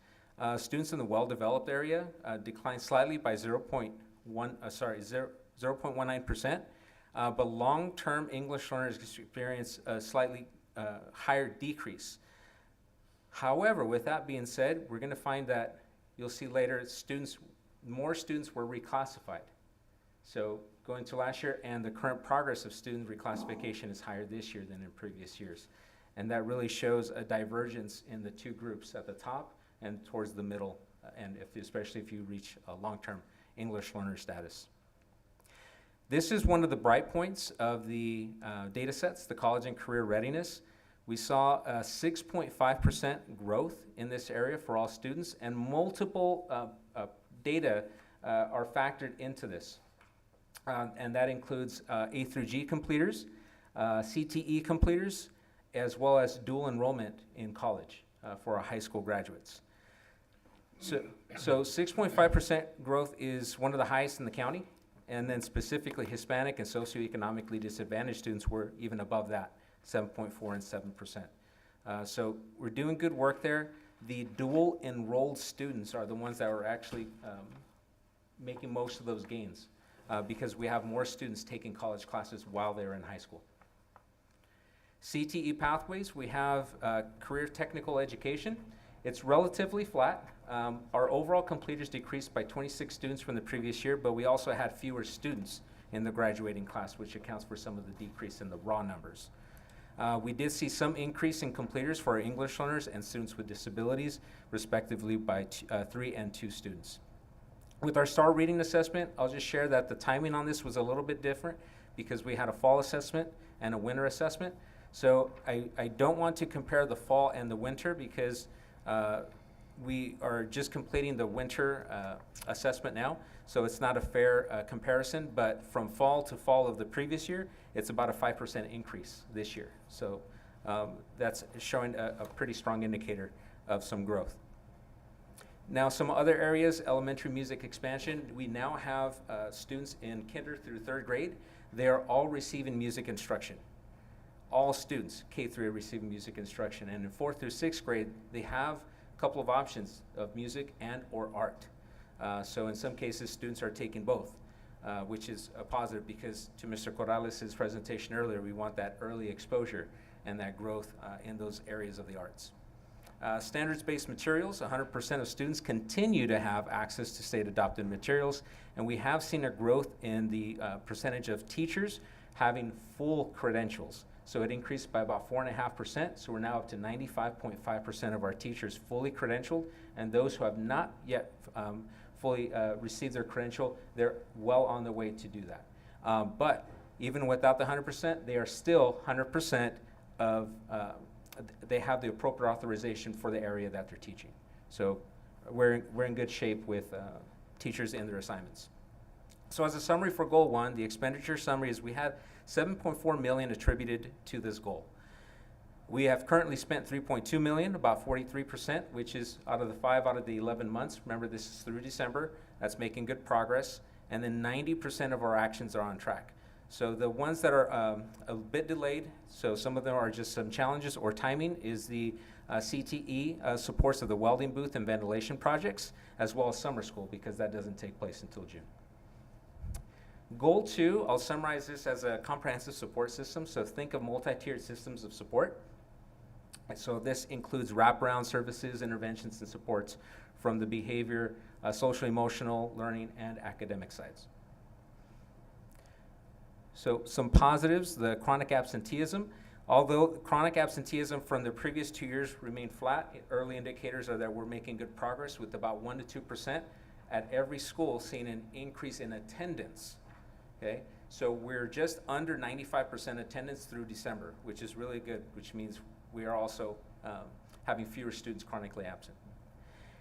Students in the well-developed area declined slightly by 0.19%, but long-term English learners experience a slightly higher decrease. However, with that being said, we're going to find that you'll see later more students were reclassified. So going to last year, and the current progress of student reclassification is higher this year than in previous years. And that really shows a divergence in the two groups at the top and towards the middle, and especially if you reach a long-term English learner status. This is one of the bright points of the data sets, the college and career readiness. We saw a 6.5% growth in this area for all students, and multiple data are factored into this. And that includes A through G completers, CTE completers, as well as dual enrollment in college for our high school graduates. So 6.5% growth is one of the highest in the county, and then specifically Hispanic and socioeconomically disadvantaged students were even above that, 7.4 and 7%. So we're doing good work there. The dual enrolled students are the ones that are actually making most of those gains because we have more students taking college classes while they're in high school. CTE pathways, we have career technical education. It's relatively flat. Our overall completers decreased by 26 students from the previous year, but we also had fewer students in the graduating class, which accounts for some of the decrease in the raw numbers. We did see some increase in completers for our English learners and students with disabilities, respectively by 3 and 2 students. With our STAR reading assessment, I'll just share that the timing on this was a little bit different because we had a fall assessment and a winter assessment. So I don't want to compare the fall and the winter because we are just completing the winter assessment now, so it's not a fair comparison, but from fall to fall of the previous year, it's about a 5% increase this year. So that's showing a pretty strong indicator of some growth. Now, some other areas, elementary music expansion, we now have students in kinder through third grade. They are all receiving music instruction. All students, K-3, are receiving music instruction. And in fourth through sixth grade, they have a couple of options of music and or art. So in some cases, students are taking both, which is a positive because to Mr. Corrales' presentation earlier, we want that early exposure and that growth in those areas of the arts. Standards-based materials, 100% of students continue to have access to state-adopted materials, and we have seen a growth in the percentage of teachers having full credentials. So it increased by about 4.5%, so we're now up to 95.5% of our teachers fully credentialed, and those who have not yet fully received their credential, they're well on the way to do that. But even without the 100%, they are still 100% of they have the appropriate authorization for the area that they're teaching. So we're in good shape with teachers in their assignments. So as a summary for goal 1, the expenditure summary is we had $7.4 million attributed to this goal. We have currently spent $3.2 million, about 43%, which is out of the 5 out of the 11 months. Remember, this is through December. That's making good progress. And then 90% of our actions are on track. So the ones that are a bit delayed, so some of them are just some challenges or timing, is the CTE supports of the welding booth and ventilation projects, as well as summer school, because that doesn't take place until June. Goal 2, I'll summarize this as a comprehensive support system. So think of multi-tiered systems of support. And so this includes wraparound services, interventions, and supports from the behavior, social, emotional, learning, and academic sides. So some positives, the chronic absenteeism. Although chronic absenteeism from the previous 2 years remained flat, early indicators are that we're making good progress with about 1 to 2% at every school seeing an increase in attendance. Okay, so we're just under 95% attendance through December, which is really good, which means we are also having fewer students chronically absent.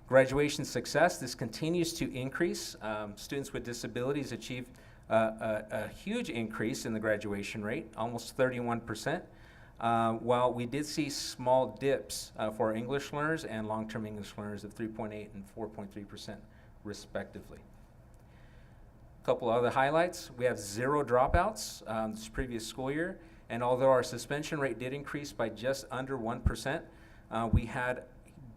Graduation success, this continues to increase. Students with disabilities achieved a huge increase in the graduation rate, almost 31%, while we did see small dips for English learners and long-term English learners of 3.8 and 4.3% respectively. A couple other highlights, we have 0 dropouts this previous school year, and although our suspension rate did increase by just under 1%, we had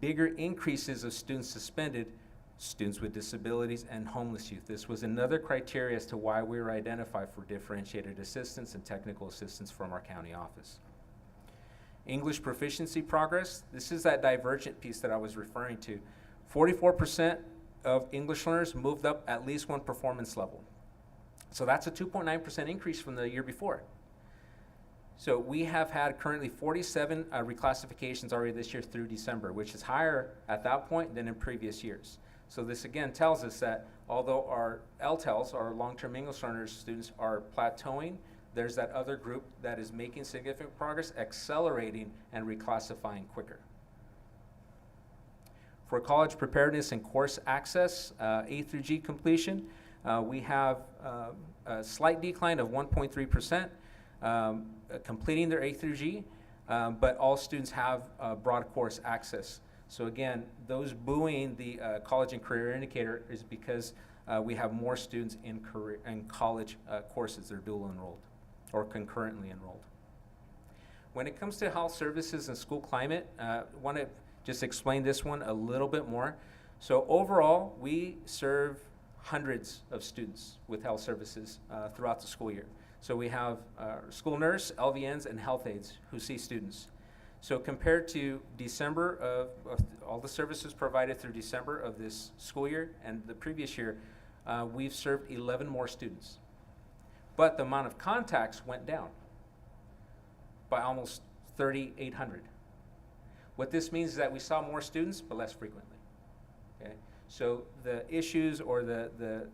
bigger increases of students suspended, students with disabilities, and homeless youth. This was another criteria as to why we were identified for differentiated assistance and technical assistance from our county office. English proficiency progress, this is that divergent piece that I was referring to. 44% of English learners moved up at least 1 performance level. So that's a 2.9% increase from the year before. So we have had currently 47 reclassifications already this year through December, which is higher at that point than in previous years. So this again tells us that although our LTELs, our long-term English learners students, are plateauing, there's that other group that is making significant progress, accelerating and reclassifying quicker. For college preparedness and course access, A through G completion, we have a slight decline of 1.3%, completing their A through G, but all students have broad course access. So again, those buoying the college and career indicator is because we have more students in career and college courses that are dual enrolled or concurrently enrolled. When it comes to health services and school climate, I want to just explain this one a little bit more. So overall, we serve hundreds of students with health services throughout the school year. So we have school nurse, LVNs, and health aides who see students. So compared to December of all the services provided through December of this school year and the previous year, we've served 11 more students. But the amount of contacts went down by almost 3,800. What this means is that we saw more students, but less frequently. Okay? So the issues or the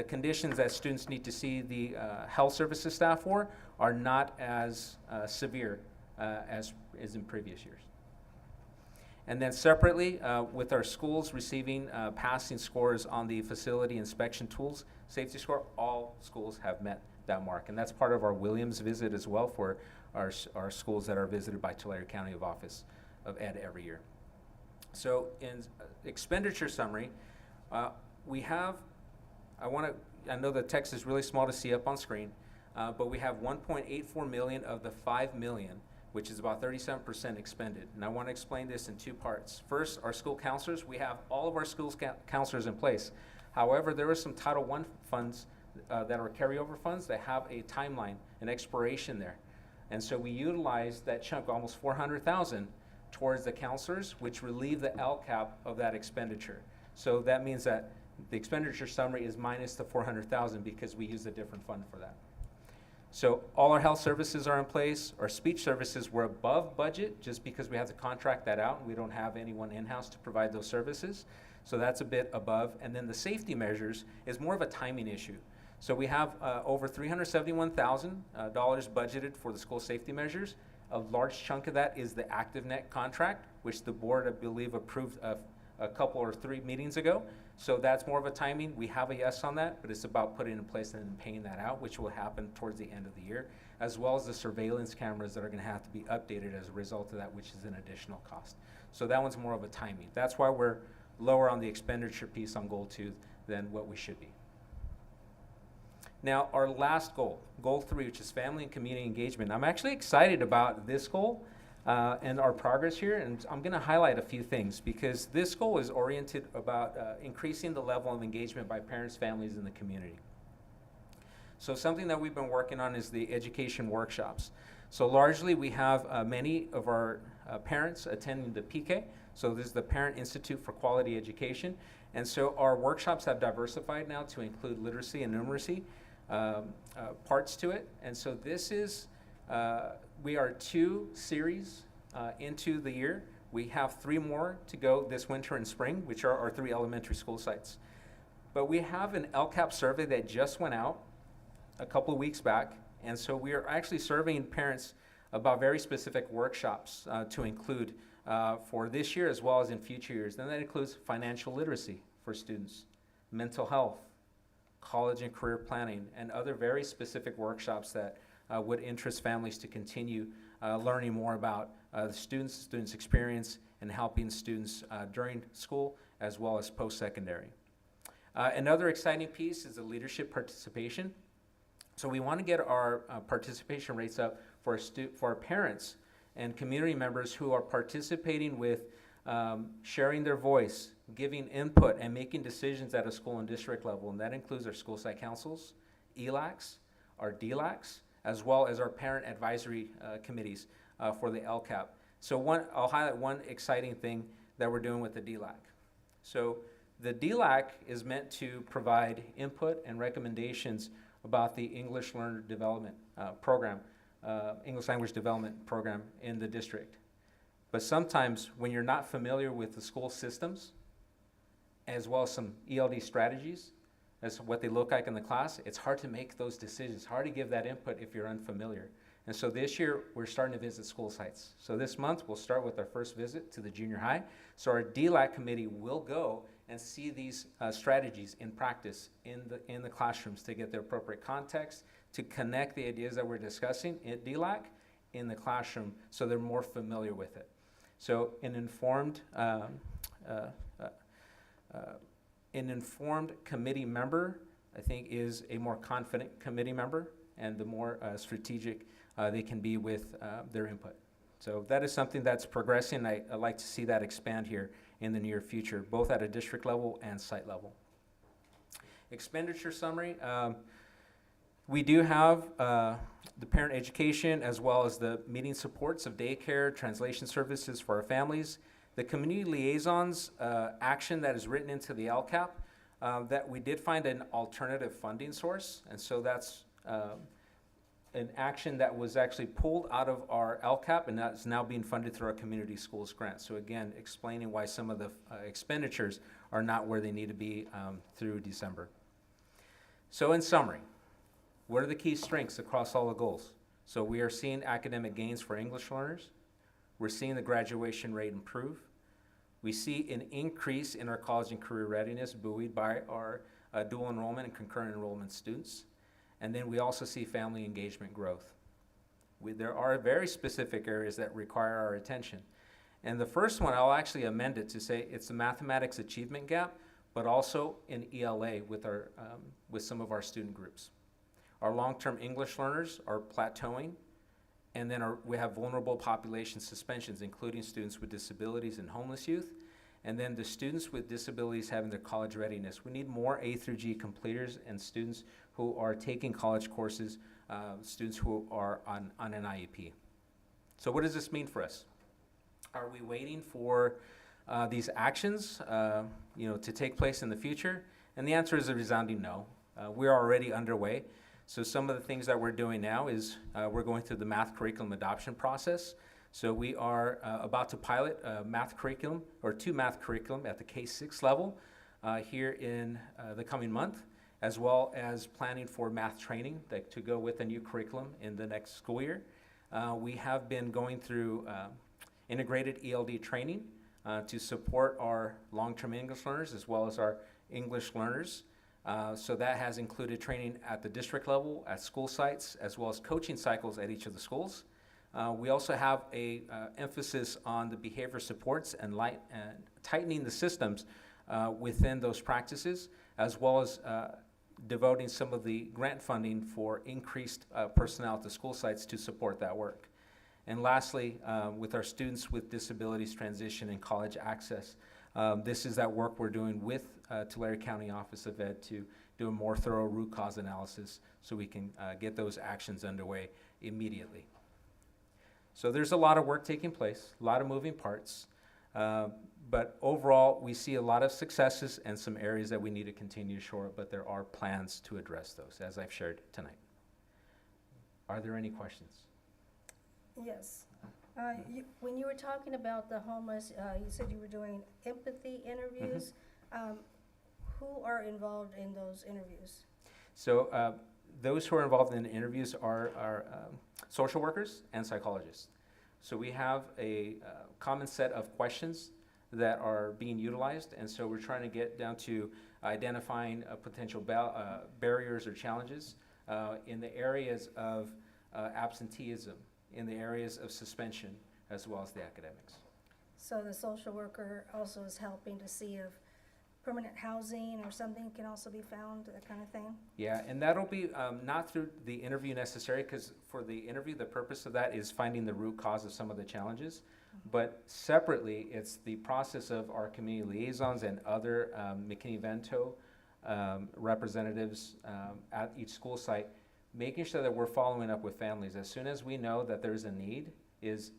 conditions that students need to see the health services staff for are not as severe as is in previous years. And then separately, with our schools receiving passing scores on the facility inspection tools safety score, all schools have met that mark. And that's part of our Williams visit as well for our schools that are visited by Tulare County Office of Ed every year. So in expenditure summary, we have, I know the text is really small to see up on screen, but we have 1.84 million of the 5 million, which is about 37% expended. And I want to explain this in two parts. First, our school counselors, we have all of our school counselors in place. However, there are some Title I funds that are carryover funds that have a timeline, an expiration there. And so we utilize that chunk, almost 400,000, towards the counselors, which relieve the LCAP of that expenditure. So that means that the expenditure summary is minus the 400,000 because we use a different fund for that. So all our health services are in place. Our speech services were above budget just because we have to contract that out. We don't have anyone in-house to provide those services. So that's a bit above. And then the safety measures is more of a timing issue. So we have over $371,000 budgeted for the school safety measures. A large chunk of that is the ActiveNet contract, which the board, I believe, approved a couple or 3 meetings ago. So that's more of a timing. We have a yes on that, but it's about putting it in place and then paying that out, which will happen towards the end of the year, as well as the surveillance cameras that are going to have to be updated as a result of that, which is an additional cost. So that one's more of a timing. That's why we're lower on the expenditure piece on goal 2 than what we should be. Now, our last goal, goal 3, which is family and community engagement. I'm actually excited about this goal and our progress here, and I'm going to highlight a few things because this goal is oriented about increasing the level of engagement by parents, families, and the community. So something that we've been working on is the education workshops. So largely we have many of our parents attending the PK. So this is the Parent Institute for Quality Education. And so our workshops have diversified now to include literacy and numeracy parts to it. And so this is, we are 2 series into the year. We have 3 more to go this winter and spring, which are our 3 elementary school sites. But we have an LCAP survey that just went out a couple of weeks back. And so we are actually surveying parents about very specific workshops to include for this year as well as in future years. And that includes financial literacy for students, mental health, college and career planning, and other very specific workshops that would interest families to continue learning more about the students' experience and helping students during school as well as post-secondary. Another exciting piece is the leadership participation. So we want to get our participation rates up for our parents and community members who are participating with sharing their voice, giving input, and making decisions at a school and district level. And that includes our school site councils, ELACs, our DLACs, as well as our parent advisory committees for the LCAP. So I'll highlight one exciting thing that we're doing with the DLAC. So the DLAC is meant to provide input and recommendations about the English Learner Development Program, English Language Development Program in the district. But sometimes when you're not familiar with the school systems, as well as some ELD strategies, as what they look like in the class, it's hard to make those decisions, hard to give that input if you're unfamiliar. And so this year, we're starting to visit school sites. So this month, we'll start with our first visit to the junior high. So our DLAC committee will go and see these strategies in practice in the classrooms to get the appropriate context, to connect the ideas that we're discussing at DLAC in the classroom so they're more familiar with it. So an informed committee member, I think, is a more confident committee member, and the more strategic they can be with their input. So that is something that's progressing. I'd like to see that expand here in the near future, both at a district level and site level. Expenditure summary. We do have the parent education as well as the meeting supports of daycare, translation services for our families. The community liaisons action that is written into the LCAP, that we did find an alternative funding source, and so that's an action that was actually pulled out of our LCAP, and that's now being funded through our community schools grant. So again, explaining why some of the expenditures are not where they need to be through December. So in summary, what are the key strengths across all the goals? So we are seeing academic gains for English learners. We're seeing the graduation rate improve. We see an increase in our college and career readiness buoyed by our dual enrollment and concurrent enrollment students. And then we also see family engagement growth. There are very specific areas that require our attention. And the first one, I'll actually amend it to say it's the mathematics achievement gap, but also in ELA with some of our student groups. Our long-term English learners are plateauing, and then we have vulnerable population suspensions, including students with disabilities and homeless youth. And then the students with disabilities having their college readiness. We need more A through G completers and students who are taking college courses, students who are on an IEP. So what does this mean for us? Are we waiting for these actions to take place in the future? And the answer is a resounding no. We're already underway. So some of the things that we're doing now is we're going through the math curriculum adoption process. So we are about to pilot math curriculum, or 2 math curriculum at the K-6 level here in the coming month, as well as planning for math training to go with the new curriculum in the next school year. We have been going through integrated ELD training to support our long-term English learners as well as our English learners. So that has included training at the district level, at school sites, as well as coaching cycles at each of the schools. We also have a emphasis on the behavior supports and tightening the systems within those practices, as well as devoting some of the grant funding for increased personnel at the school sites to support that work. And lastly, with our students with disabilities transition and college access, this is that work we're doing with Tulare County Office of Ed to do a more thorough root cause analysis so we can get those actions underway immediately. So there's a lot of work taking place, a lot of moving parts, but overall we see a lot of successes and some areas that we need to continue to shore up, but there are plans to address those, as I've shared tonight. Are there any questions? Yes. When you were talking about the homeless, you said you were doing empathy interviews. Who are involved in those interviews? So those who are involved in the interviews are social workers and psychologists. So we have a common set of questions that are being utilized, and so we're trying to get down to identifying potential barriers or challenges in the areas of absenteeism, in the areas of suspension, as well as the academics. So the social worker also is helping to see if permanent housing or something can also be found, that kind of thing? Yeah, and that'll be not through the interview necessarily, because for the interview, the purpose of that is finding the root cause of some of the challenges. But separately, it's the process of our community liaisons and other McKinney-Vento representatives at each school site, making sure that we're following up with families. As soon as we know that there's a need,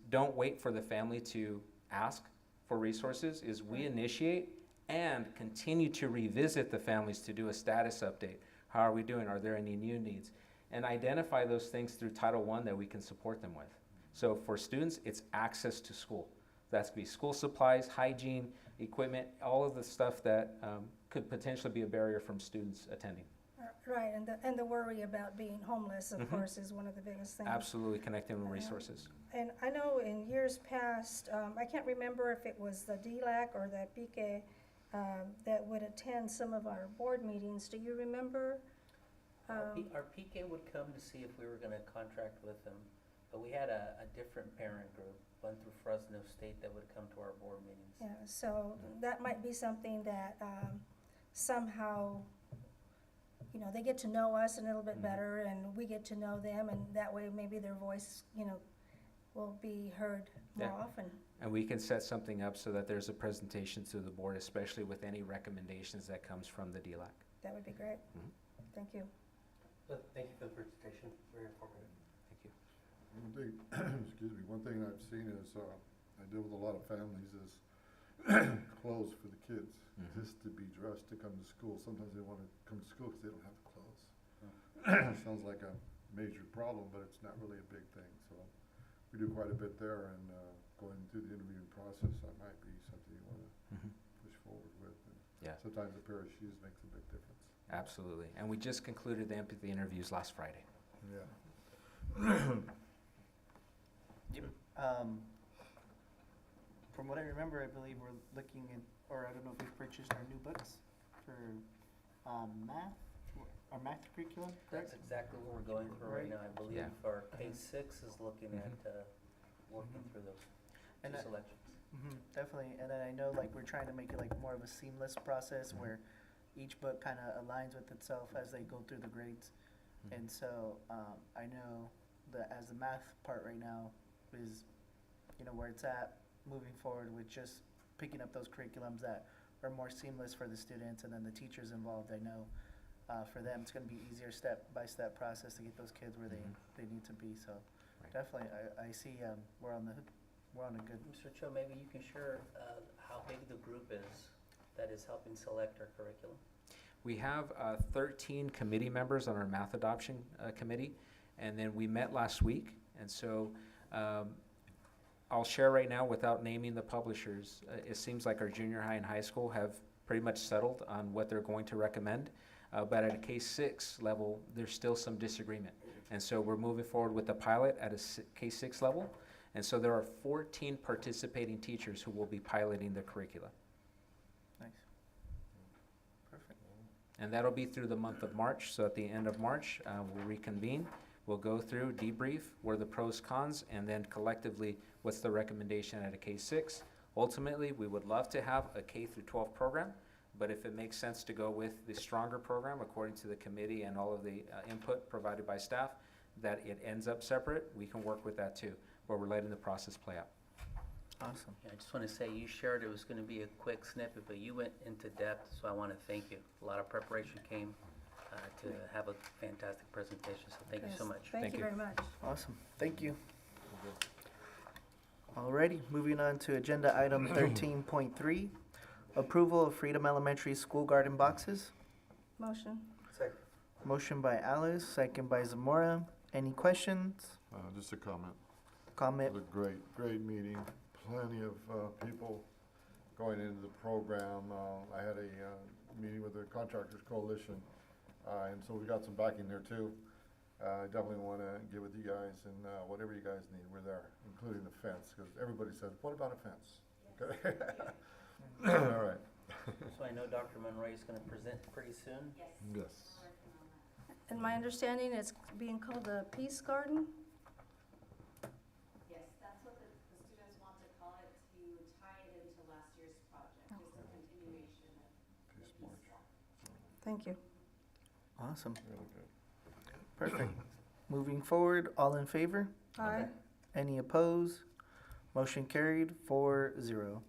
don't wait for the family to ask for resources, we initiate and continue to revisit the families to do a status update. How are we doing? Are there any new needs? And identify those things through Title I that we can support them with. So for students, it's access to school. That's be school supplies, hygiene, equipment, all of the stuff that could potentially be a barrier from students attending. Right, and the worry about being homeless, of course, is one of the biggest things. Absolutely, connecting with resources. And I know in years past, I can't remember if it was the DLAC or the PIQE that would attend some of our board meetings. Do you remember? Our PK would come to see if we were going to contract with them, but we had a different parent group, one through Fresno State, that would come to our board meetings. Yeah, so that might be something that somehow, they get to know us a little bit better, and we get to know them, and that way maybe their voice, will be heard more often. And we can set something up so that there's a presentation to the board, especially with any recommendations that comes from the DLAC. That would be great. Thank you. Thank you for the presentation, very informative. Thank you. One thing, excuse me, one thing I've seen is, I deal with a lot of families, is clothes for the kids, just to be dressed to come to school. Sometimes they want to come to school because they don't have the clothes. Sounds like a major problem, but it's not really a big thing, so we do quite a bit there, and going through the interviewing process, that might be something you want to push forward with. And sometimes a pair of shoes makes a big difference. Absolutely. And we just concluded the empathy interviews last Friday. Yeah. From what I remember, I believe we're looking at, or I don't know if we've purchased our new books for math, our math curriculum. That's exactly what we're going for right now. I believe our K-6 is looking at working through those two selections. Definitely, and then I know like we're trying to make it like more of a seamless process where each book kind of aligns with itself as they go through the grades. And so I know that as the math part right now is, you know, where it's at moving forward with just picking up those curriculums that are more seamless for the students and then the teachers involved. I know for them it's going to be easier step-by-step process to get those kids where they need to be. So definitely, I see we're on a good. Mr. Cho, maybe you can share how big the group is that is helping select our curriculum. We have 13 committee members on our math adoption committee, and then we met last week. And so I'll share right now without naming the publishers. It seems like our junior high and high school have pretty much settled on what they're going to recommend. But at a K-6 level, there's still some disagreement. And so we're moving forward with the pilot at a K-6 level. And so there are 14 participating teachers who will be piloting the curricula. Nice. Perfect. And that'll be through the month of March. So at the end of March, we'll reconvene. We'll go through, debrief, what are the pros, cons, and then collectively, what's the recommendation at a K-6. Ultimately, we would love to have a K through 12 program, but if it makes sense to go with the stronger program, according to the committee and all of the input provided by staff, that it ends up separate, we can work with that too, but we're letting the process play out. Awesome. Yeah, I just want to say you shared it was going to be a quick snippet, but you went into depth, so I want to thank you. A lot of preparation came to have a fantastic presentation, so thank you so much. Thank you very much. Awesome. Thank you. Alrighty, moving on to agenda item 13.3, approval of Freedom Elementary school garden boxes. Motion. Second. Motion by Alice, second by Zamora. Any questions? Just a comment. Comment? It was a great meeting. Plenty of people going into the program. I had a meeting with the Contractors Coalition, and so we got some backing there too. I definitely want to get with you guys, and whatever you guys need, we're there, including the fence, because everybody says, what about a fence? Okay. All right. So I know Dr. Monroy is going to present pretty soon. Yes. And my understanding it's being called the Peace Garden? Yes, that's what the students want to call it, to tie it into last year's project, just a continuation of Peace the March. Peace. Thank you. Awesome. Really good. Perfect. Moving forward, all in favor? Aye. Any opposed? Motion carried 4-0.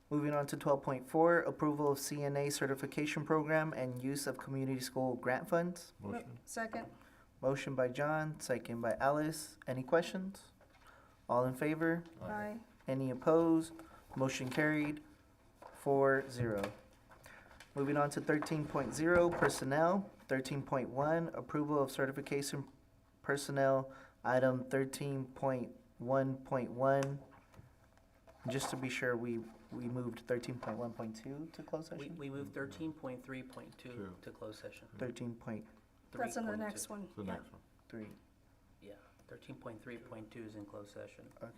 Moving on to 12.4, approval of CNA certification program and use of community school grant funds. Motion. Second. Motion by John, second by Alice. Any questions? All in favor? Aye. Any opposed? Motion carried 4-0. Moving on to 13.0, personnel. 13.1, approval of certification personnel. Item 13.1.1. Just to be sure, we moved 13.1.2 to closed session? We moved 13.3.2 to closed session. 13.3. That's in the next one. The next one. Yeah, 13.3.2 is in closed session. Okay.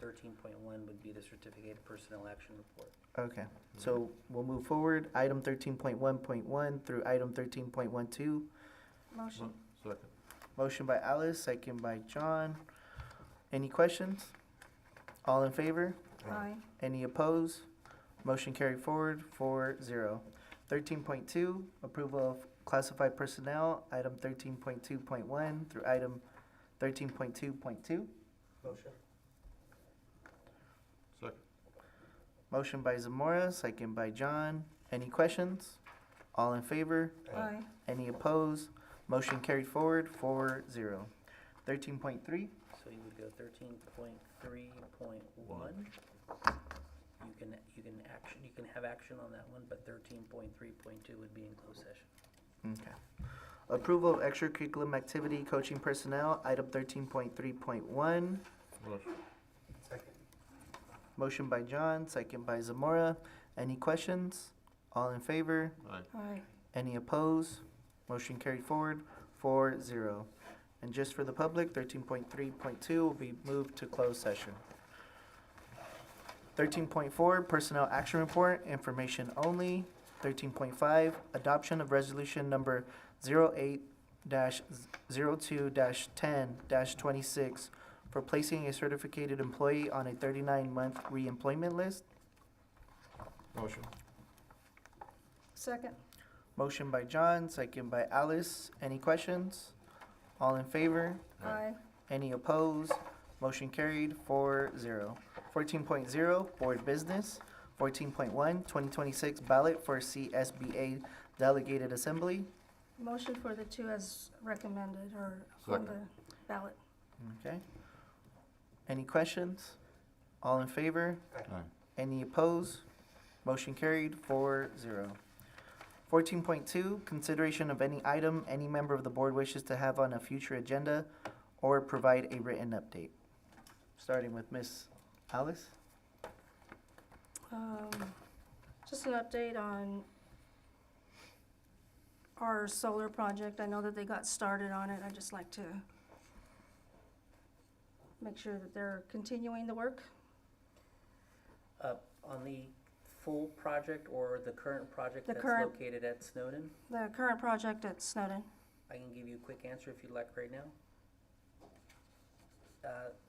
13.1 would be the certificated personnel action report. Okay, so we'll move forward. Item 13.1.1 through item 13.12. Motion. Second. Motion by Alice, second by John. Any questions? All in favor? Aye. Any opposed? Motion carried forward 4-0. 13.2, approval of classified personnel, item 13.2.1 through item 13.2.2. Motion. Second. Motion by Zamora, second by John. Any questions? All in favor? Aye. Any opposed? Motion carried forward 4-0. 13.3, So you would go 13.3.1. You can have action on that one, but 13.3.2 would be in closed session. okay. Approval of extracurriculum activity coaching personnel, item 13.3.1. Motion. Second. Motion by John, second by Zamora. Any questions? All in favor? Aye. Aye. Any opposed? Motion carried forward 4-0. And just for the public, 13.3.2 will be moved to closed session. 13.4, personnel action report, information only. 13.5, adoption of resolution number 08-02-10-26 for placing a certificated employee on a 39-month reemployment list. Motion. Second. Motion by John, second by Alice. Any questions? All in favor? Aye. Any opposed? Motion carried 4-0. 14.0, Board Business. 14.1, 2026 ballot for CSBA Delegated Assembly. Motion for the two as recommended or on the Second. ballot. Okay. Any questions? All in favor? Aye. Any opposed? Motion carried 4-0. 14.2, consideration of any item any member of the board wishes to have on a future agenda or provide a written update. Starting with Miss Alice. Just an update on our solar project. I know that they got started on it. I'd just like to make sure that they're continuing the work. On the full project or the current project The that's current- located at Snowden? The current project at Snowden. I can give you a quick answer if you'd like right now.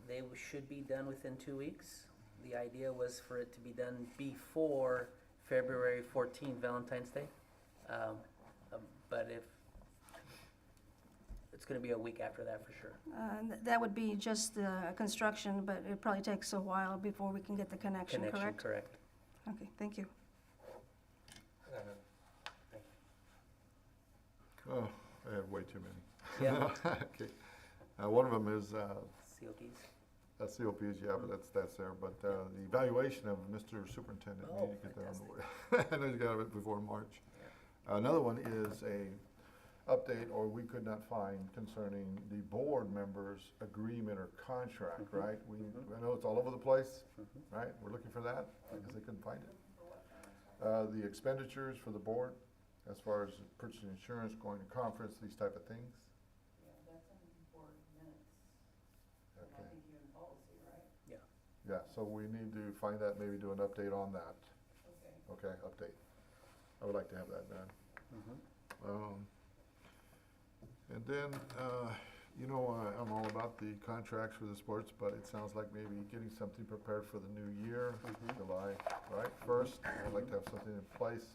They should be done within 2 weeks. The idea was for it to be done before February 14th, Valentine's Day. But if, it's gonna be a week after that for sure. That would be just the construction, but it probably takes a while before we can get the connection, Connection, correct? correct. Okay, thank you. Oh, I have way too many. Yeah. Okay. One of them is, COPs? COPs, yeah, but that's there, but, the evaluation of Mr. Superintendent, we Oh, need to get that on the way. I know you got it before March. Another one is a update, or we could not find concerning the board members' agreement or contract, right? I know it's all over the place, right? We're looking for that, because they couldn't find it. The expenditures for the board, as far as purchasing insurance, going to conference, these type of things. Yeah, so we need to find that, maybe do an update on that. Okay, update. I would like to have that done. And then, I'm all about the contracts for the sports, but it sounds like maybe getting something prepared for the new year, July, right, 1st. I'd like to have something in place.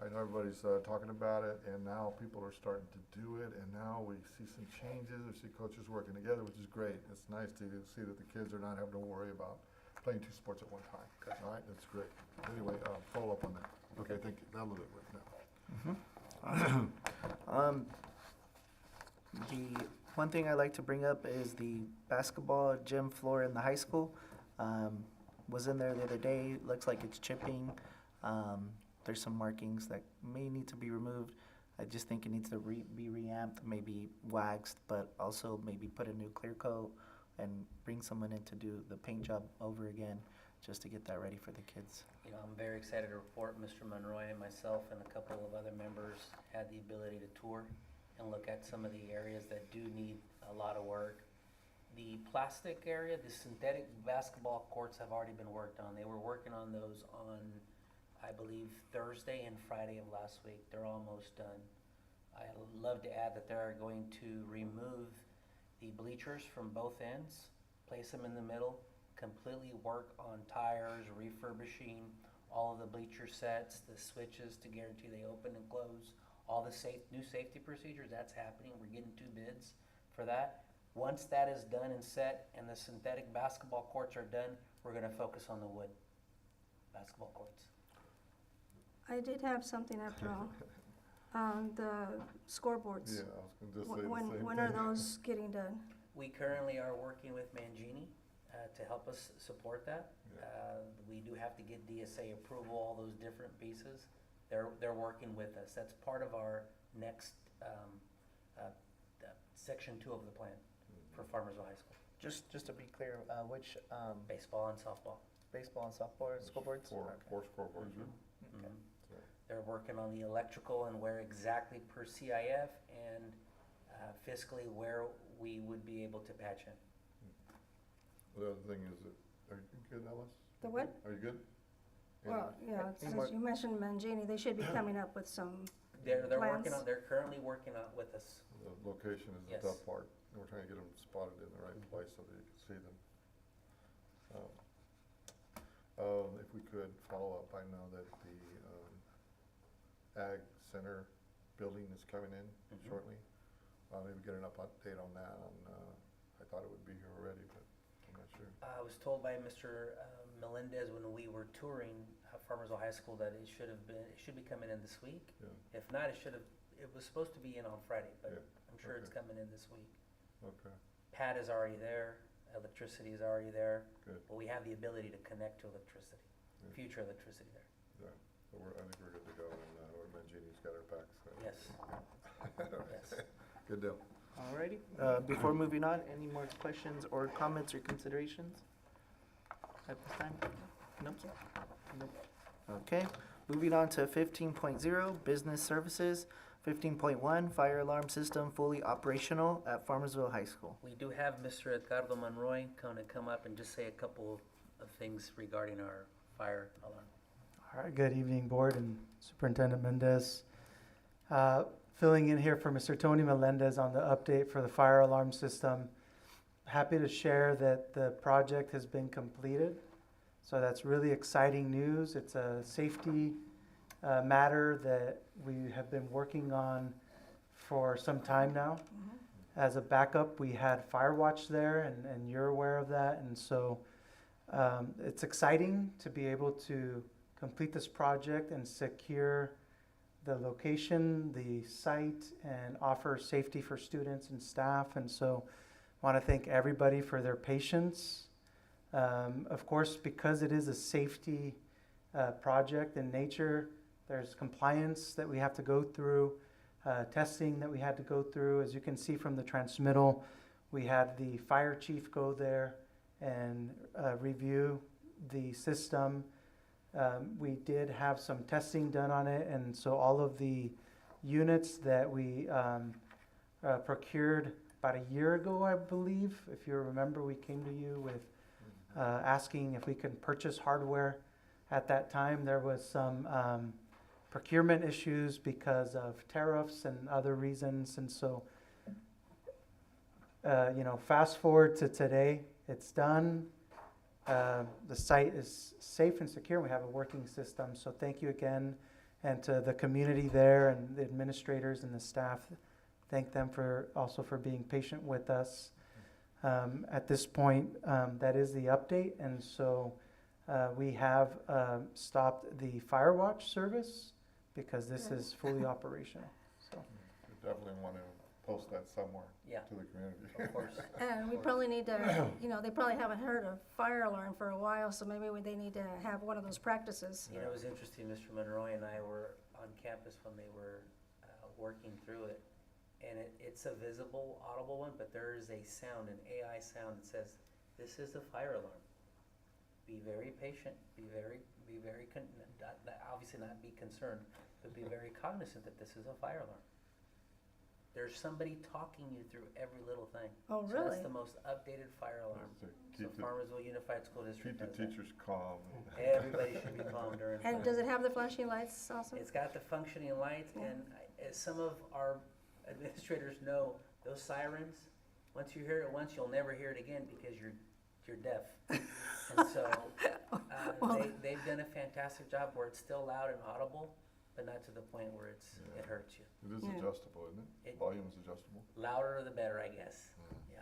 I know everybody's talking about it, and now people are starting to do it, and now we see some changes, we see coaches working together, which is great. It's nice to see that the kids are not having to worry about playing 2 sports at one time. All right, that's great. Anyway, follow up on that. Okay, thank you. That'll do it now. The one thing I like to bring up is the basketball gym floor in the high school. Was in there the other day, looks like it's chipping. There's some markings that may need to be removed. I just think it needs to be reamped, maybe waxed, but also maybe put a new clear coat and bring someone in to do the paint job over again, just to get that ready for the kids. You know, I'm very excited to report Mr. Monroy and myself and a couple of other members had the ability to tour and look at some of the areas that do need a lot of work. The plastic area, the synthetic basketball courts have already been worked on. They were working on those on, I believe, Thursday and Friday of last week. They're almost done. I'd love to add that they're going to remove the bleachers from both ends, place them in the middle, completely work on tires, refurbishing all of the bleacher sets, the switches to guarantee they open and close, all the new safety procedures. That's happening. We're getting 2 bids for that. Once that is done and set and the synthetic basketball courts are done, we're going to focus on the wood basketball courts. I did have something after all. The scoreboards. Yeah, I was gonna just say the same thing. When are those getting done? We currently are working with Mangini to help us support that. We do have to get DSA approval, all those different pieces. They're working with us. That's part of our next section 2 of the plan for Farmersville High School. Just to be clear, which Baseball and softball. baseball and softball scoreboards? 4 scoreboards. Okay. They're working on the electrical and where exactly per CIF and fiscally where we would be able to patch in. The other thing is that, are you good, Alice? The what? Are you good? Well, yeah, since you mentioned Mangini, they should be coming up with some They're working plans. on, they're currently working on with us. The location is Yes. the tough part. we're trying to get them spotted in the right place so that you can see them. If we could follow up, I know that the Ag Center building is coming in shortly. Maybe get an update on that. I thought it would be here already, but I'm not sure. I was told by Mr. Melendez when we were touring Farmersville High School that it should be coming in this week. Yeah. If not, it was supposed to be in on Friday, but Yeah. I'm sure it's Okay. coming in this week. Okay, Pad is already there, electricity is already there, good. but we have the ability to connect to electricity, Yeah. future electricity there. Yeah, so I think we're good to go, and Mangini's got our backs. So. Yes. Yes. Good deal. Alrighty, before moving on, any more questions or comments or considerations at this time? Nope. Nope. Okay, moving on to 15.0, business services. 15.1, fire alarm system fully operational at Farmersville High School. We do have Mr. Edgardo Monroy come up and just say a couple of things regarding our fire alarm. All right, good evening, Board and Superintendent Mendez. Filling in here for Mr. Tony Melendez on the update for the fire alarm system. Happy to share that the project has been completed. So that's really exciting news. It's a safety matter that we have been working on for some time now. As a backup, we had Firewatch there, and you're aware of that. And so it's exciting to be able to complete this project and secure the location, the site, and offer safety for students and staff. And so I want to thank everybody for their patience. Of course, because it is a safety project in nature, there's compliance that we have to go through, testing that we had to go through. As you can see from the transmittal, we had the fire chief go there and review the system. We did have some testing done on it, and so all of the units that we procured about a year ago, I believe, if you remember, we came to you with asking if we could purchase hardware. At that time, there was some procurement issues because of tariffs and other reasons, and so fast forward to today, it's done. The site is safe and secure. We have a working system. So thank you again, and to the community there and the administrators and the staff. Thank them for being patient with us. At this point, that is the update, and so we have stopped the Firewatch service because this is fully operational. So We definitely want to post that somewhere to the community. Of course. And we probably need to, they probably haven't heard of fire alarm for a while, so maybe they need to have one of those practices. It was interesting, Mr. Monroy and I were on campus when they were working through it. And it's a visible, audible one, but there is a sound, an AI sound that says, "This is a fire alarm. Be very patient, obviously not be concerned, but be very cognizant that this is a fire alarm." There's somebody talking you through every little thing. Oh, So really? that's the most updated fire alarm. To So keep the- Farmersville Unified School District Keep the does that. teachers calm. Everybody should be calm during. And does it have the flashing lights also? It's got the functioning lights, and as some of our administrators know, those sirens, once you hear it once, you'll never hear it again because you're deaf. And so, they've done a fantastic job where it's still loud and audible, but not to the point where it hurts you. It is adjustable, isn't it? Volume is adjustable. Louder the better, I guess. Yeah,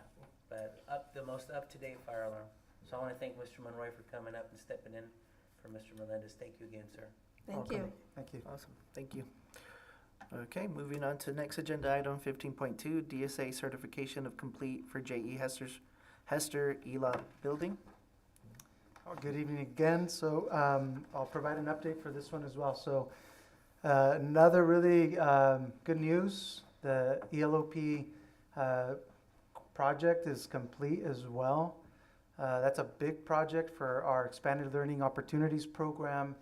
but the most up-to-date fire alarm. So I want to thank Mr. Monroy for coming up and stepping in for Mr. Melendez. Thank you again, sir. Thank you. thank you. Awesome, thank you. Okay, moving on to next agenda item 15.2, DSA certification of complete for J.E. Hester ELA building. Good evening again. So I'll provide an update for this one as well. So another really good news, the ELOP project is complete as well. That's a big project for our Expanded Learning Opportunities program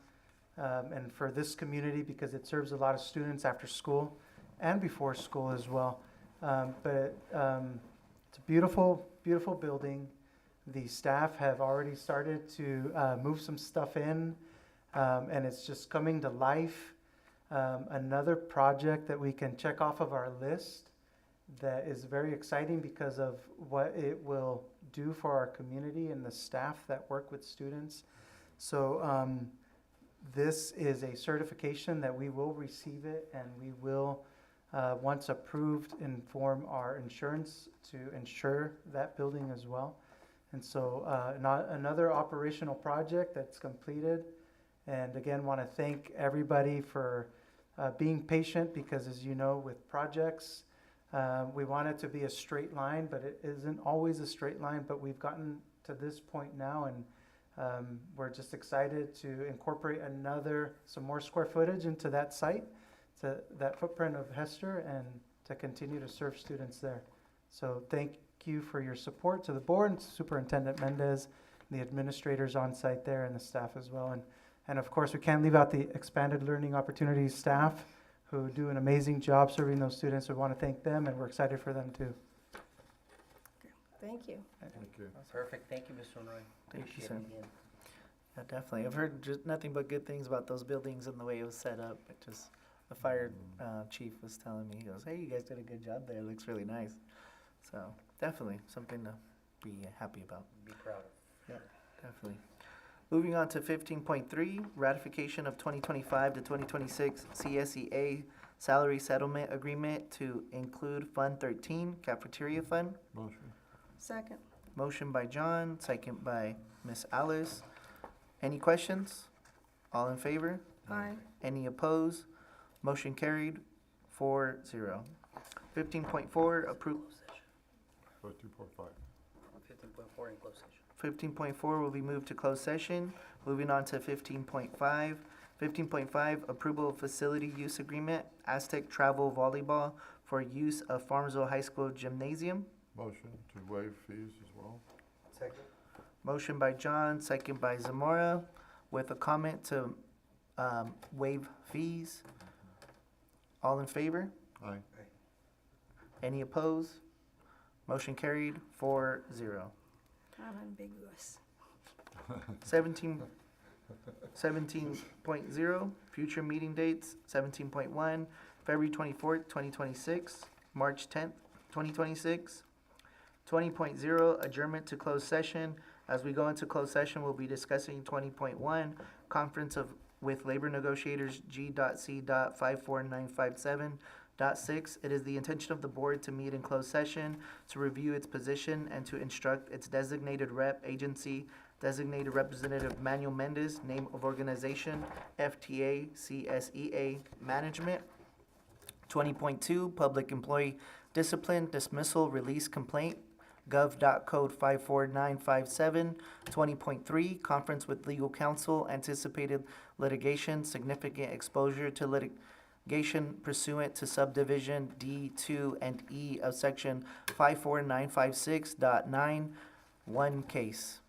and for this community because it serves a lot of students after school and before school as well. But it's a beautiful, beautiful building. The staff have already started to move some stuff in, and it's just coming to life. Another project that we can check off of our list that is very exciting because of what it will do for our community and the staff that work with students. So this is a certification that we will receive it, and we will, once approved, inform our insurance to insure that building as well. And so another operational project that's completed. And again, want to thank everybody for being patient, because as you know, with projects, we want it to be a straight line, but it isn't always a straight line. But we've gotten to this point now, and we're just excited to incorporate some more square footage into that site, to that footprint of Hester, and to continue to serve students there. So thank you for your support to the board, Superintendent Mendez, the administrators on site there, and the staff as well. And of course, we can't leave out the expanded learning opportunities staff, who do an amazing job serving those students. We want to thank them, and we're excited for them too. Thank you. Thank you. Perfect, thank you, Mr. Monroy. Thank you, Appreciate sir. it again. Yeah, definitely. I've heard just nothing but good things about those buildings and the way it was set up. It just, the fire chief was telling me, he goes, "Hey, you guys did a good job there. It looks really nice." So definitely something to be happy about. Be proud of. Yep, definitely. Moving on to 15.3, ratification of 2025 to 2026 CSEA salary settlement agreement to include Fund 13, cafeteria fund. Motion. Second. Motion by John, second by Miss Alice. Any questions? All in favor? Aye. Any opposed? Motion carried 4-0. 15.4, approve. 2.5. 15.4 in closed session. 15.4 will be moved to closed session. Moving on to 15.5. 15.5, approval of facility use agreement, Aztec Travel Volleyball for use of Farmsville High School Gymnasium. Motion to waive fees as well. Second. Motion by John, second by Zamora, with a comment to waive fees. All in favor? Aye. Any opposed? Motion carried 4-0. I'm ambiguous. 17.0, future meeting dates. 17.1, February 24th, 2026, March 10th, 2026. 20.0, adjournment to closed session. As we go into closed session, we'll be discussing 20.1, conference with labor negotiators G.C.54957.6. It is the intention of the board to meet in closed session to review its position and to instruct its designated rep agency, designated representative Manuel Mendez, name of organization, FTA CSEA Management. 20.2, public employee discipline, dismissal, release complaint, gov.code 54957. 20.3, conference with legal counsel, anticipated litigation, significant exposure to litigation pursuant to subdivision D2 and E of section 54956.9, one case.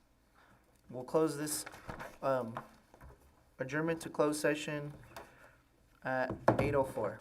We'll close this adjournment to closed session at 8:04.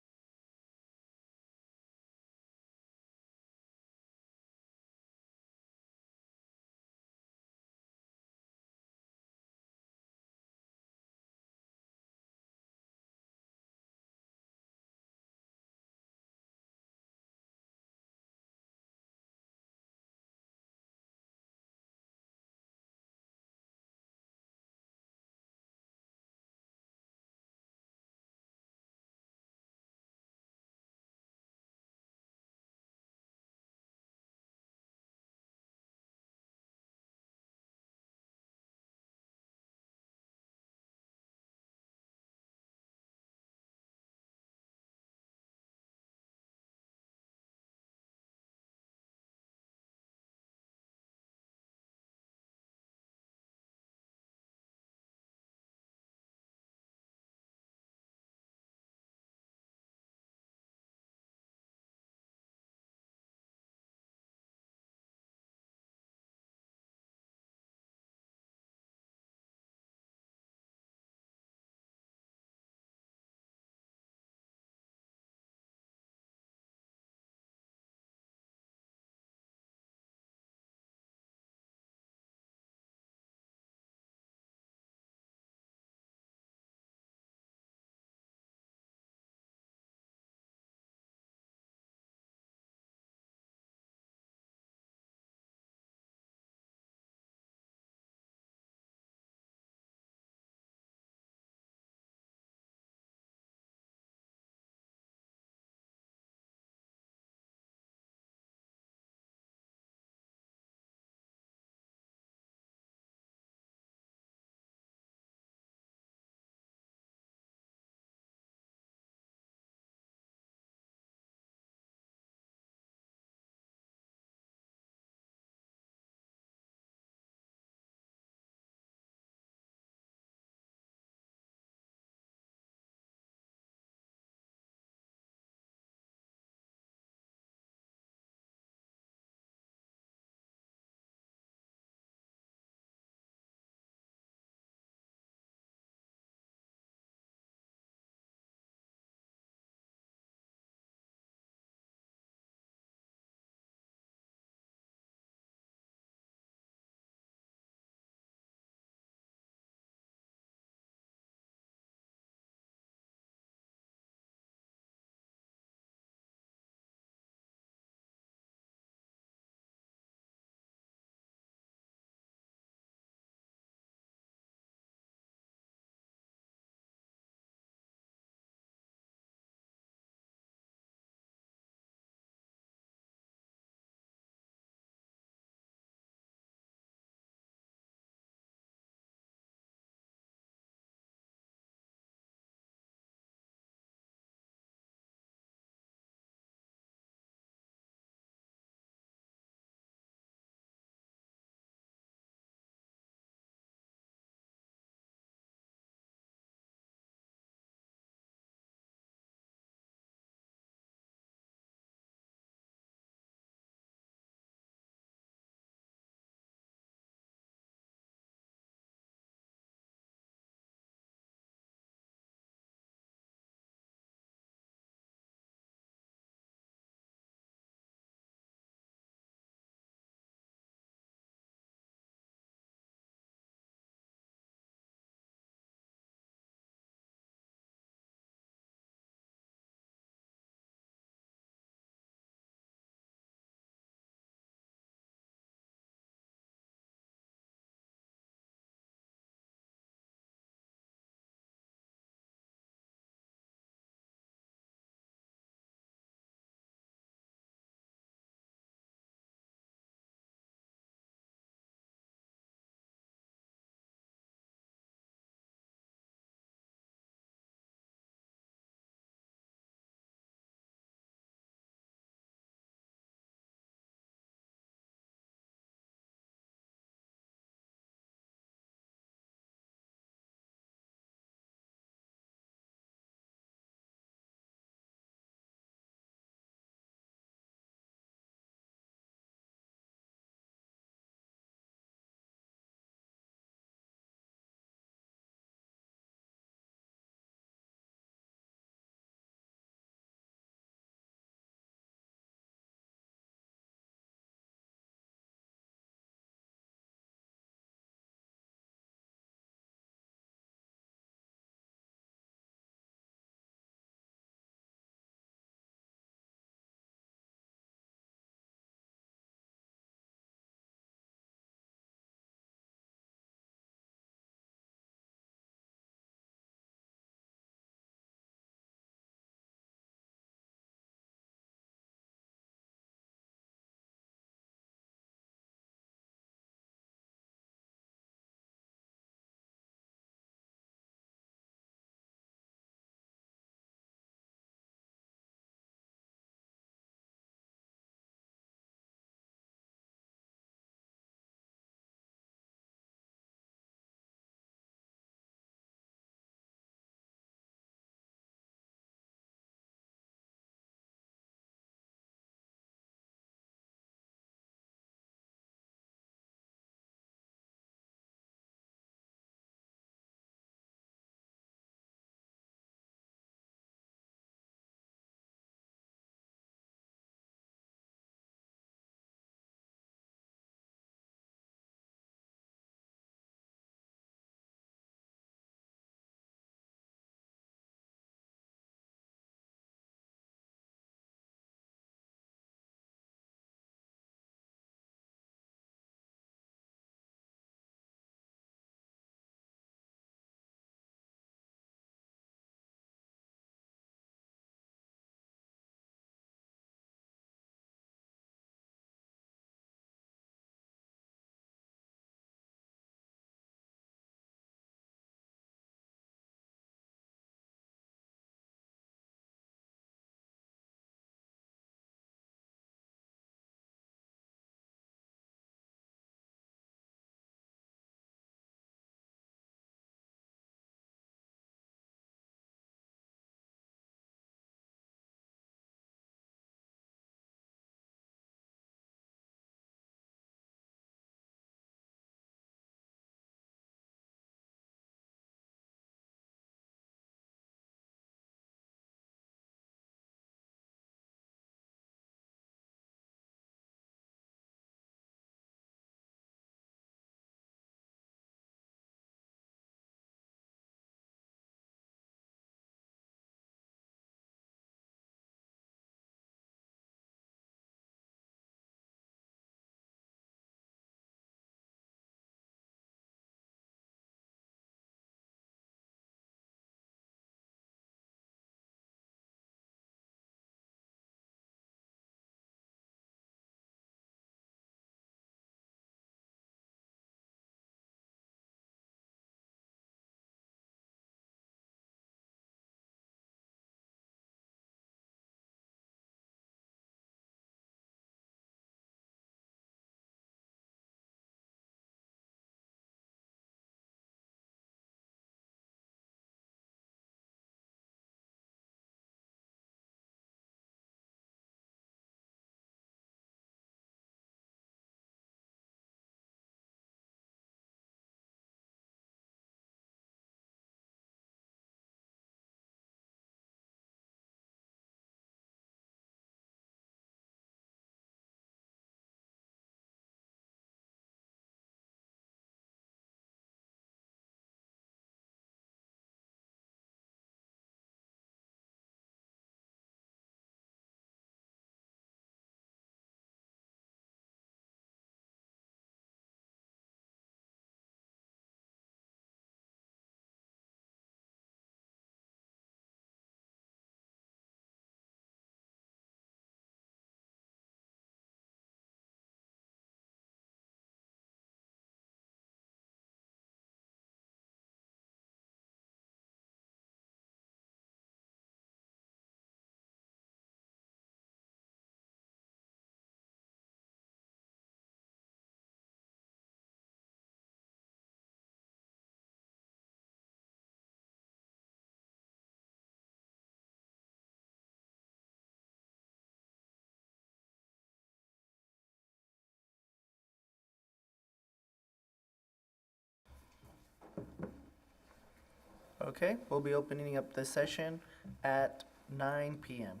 Okay, we'll be opening up the session at 9 PM.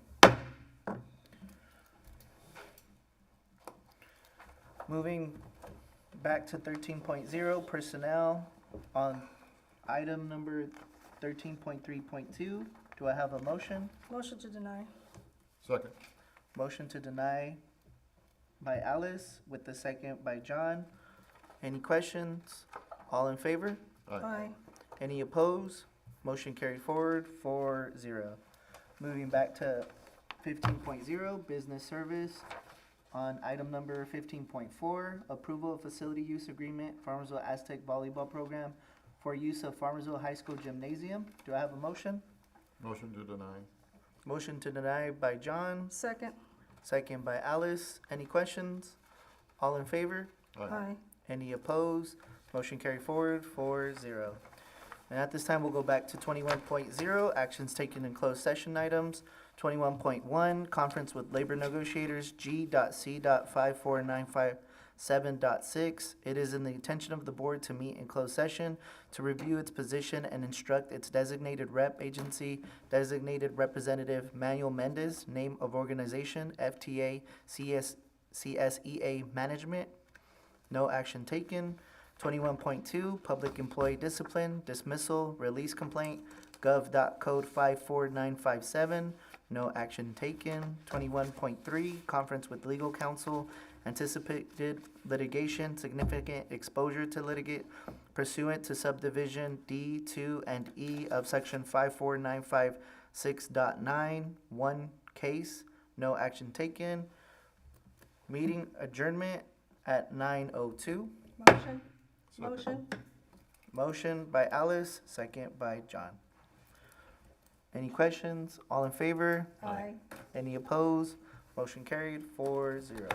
Moving back to 13.0, personnel, on item number 13.3.2. Do I have a motion? Motion to deny. Second. Motion to deny by Alice with the second by John. Any questions? All in favor? Aye. Any opposed? Motion carried forward 4-0. Moving back to 15.0, business service. On item number 15.4, approval of facility use agreement, Farmersville Aztec Volleyball Program for use of Farmersville High School Gymnasium. Do I have a motion? Motion to deny. Motion to deny by John, Second. second by Alice. Any questions? All in favor? Aye. Any opposed? Motion carried forward 4-0. And at this time, we'll go back to 21.0, actions taken in closed session items. 21.1, conference with labor negotiators, G.C.54957.6. It is in the intention of the board to meet in closed session to review its position and instruct its designated rep agency, designated representative Manuel Mendez, name of organization, FTA CSEA Management. No action taken. 21.2, public employee discipline, dismissal, release complaint, gov.code 54957. No action taken. 21.3, conference with legal counsel, anticipated litigation, significant exposure to litigate pursuant to subdivision D, 2, and E of section 54956.9, one case. No action taken. Meeting adjournment at 9:02. Motion. Motion. Motion by Alice, second by John. Any questions? All in favor? Aye. Any opposed? Motion carried 4-0.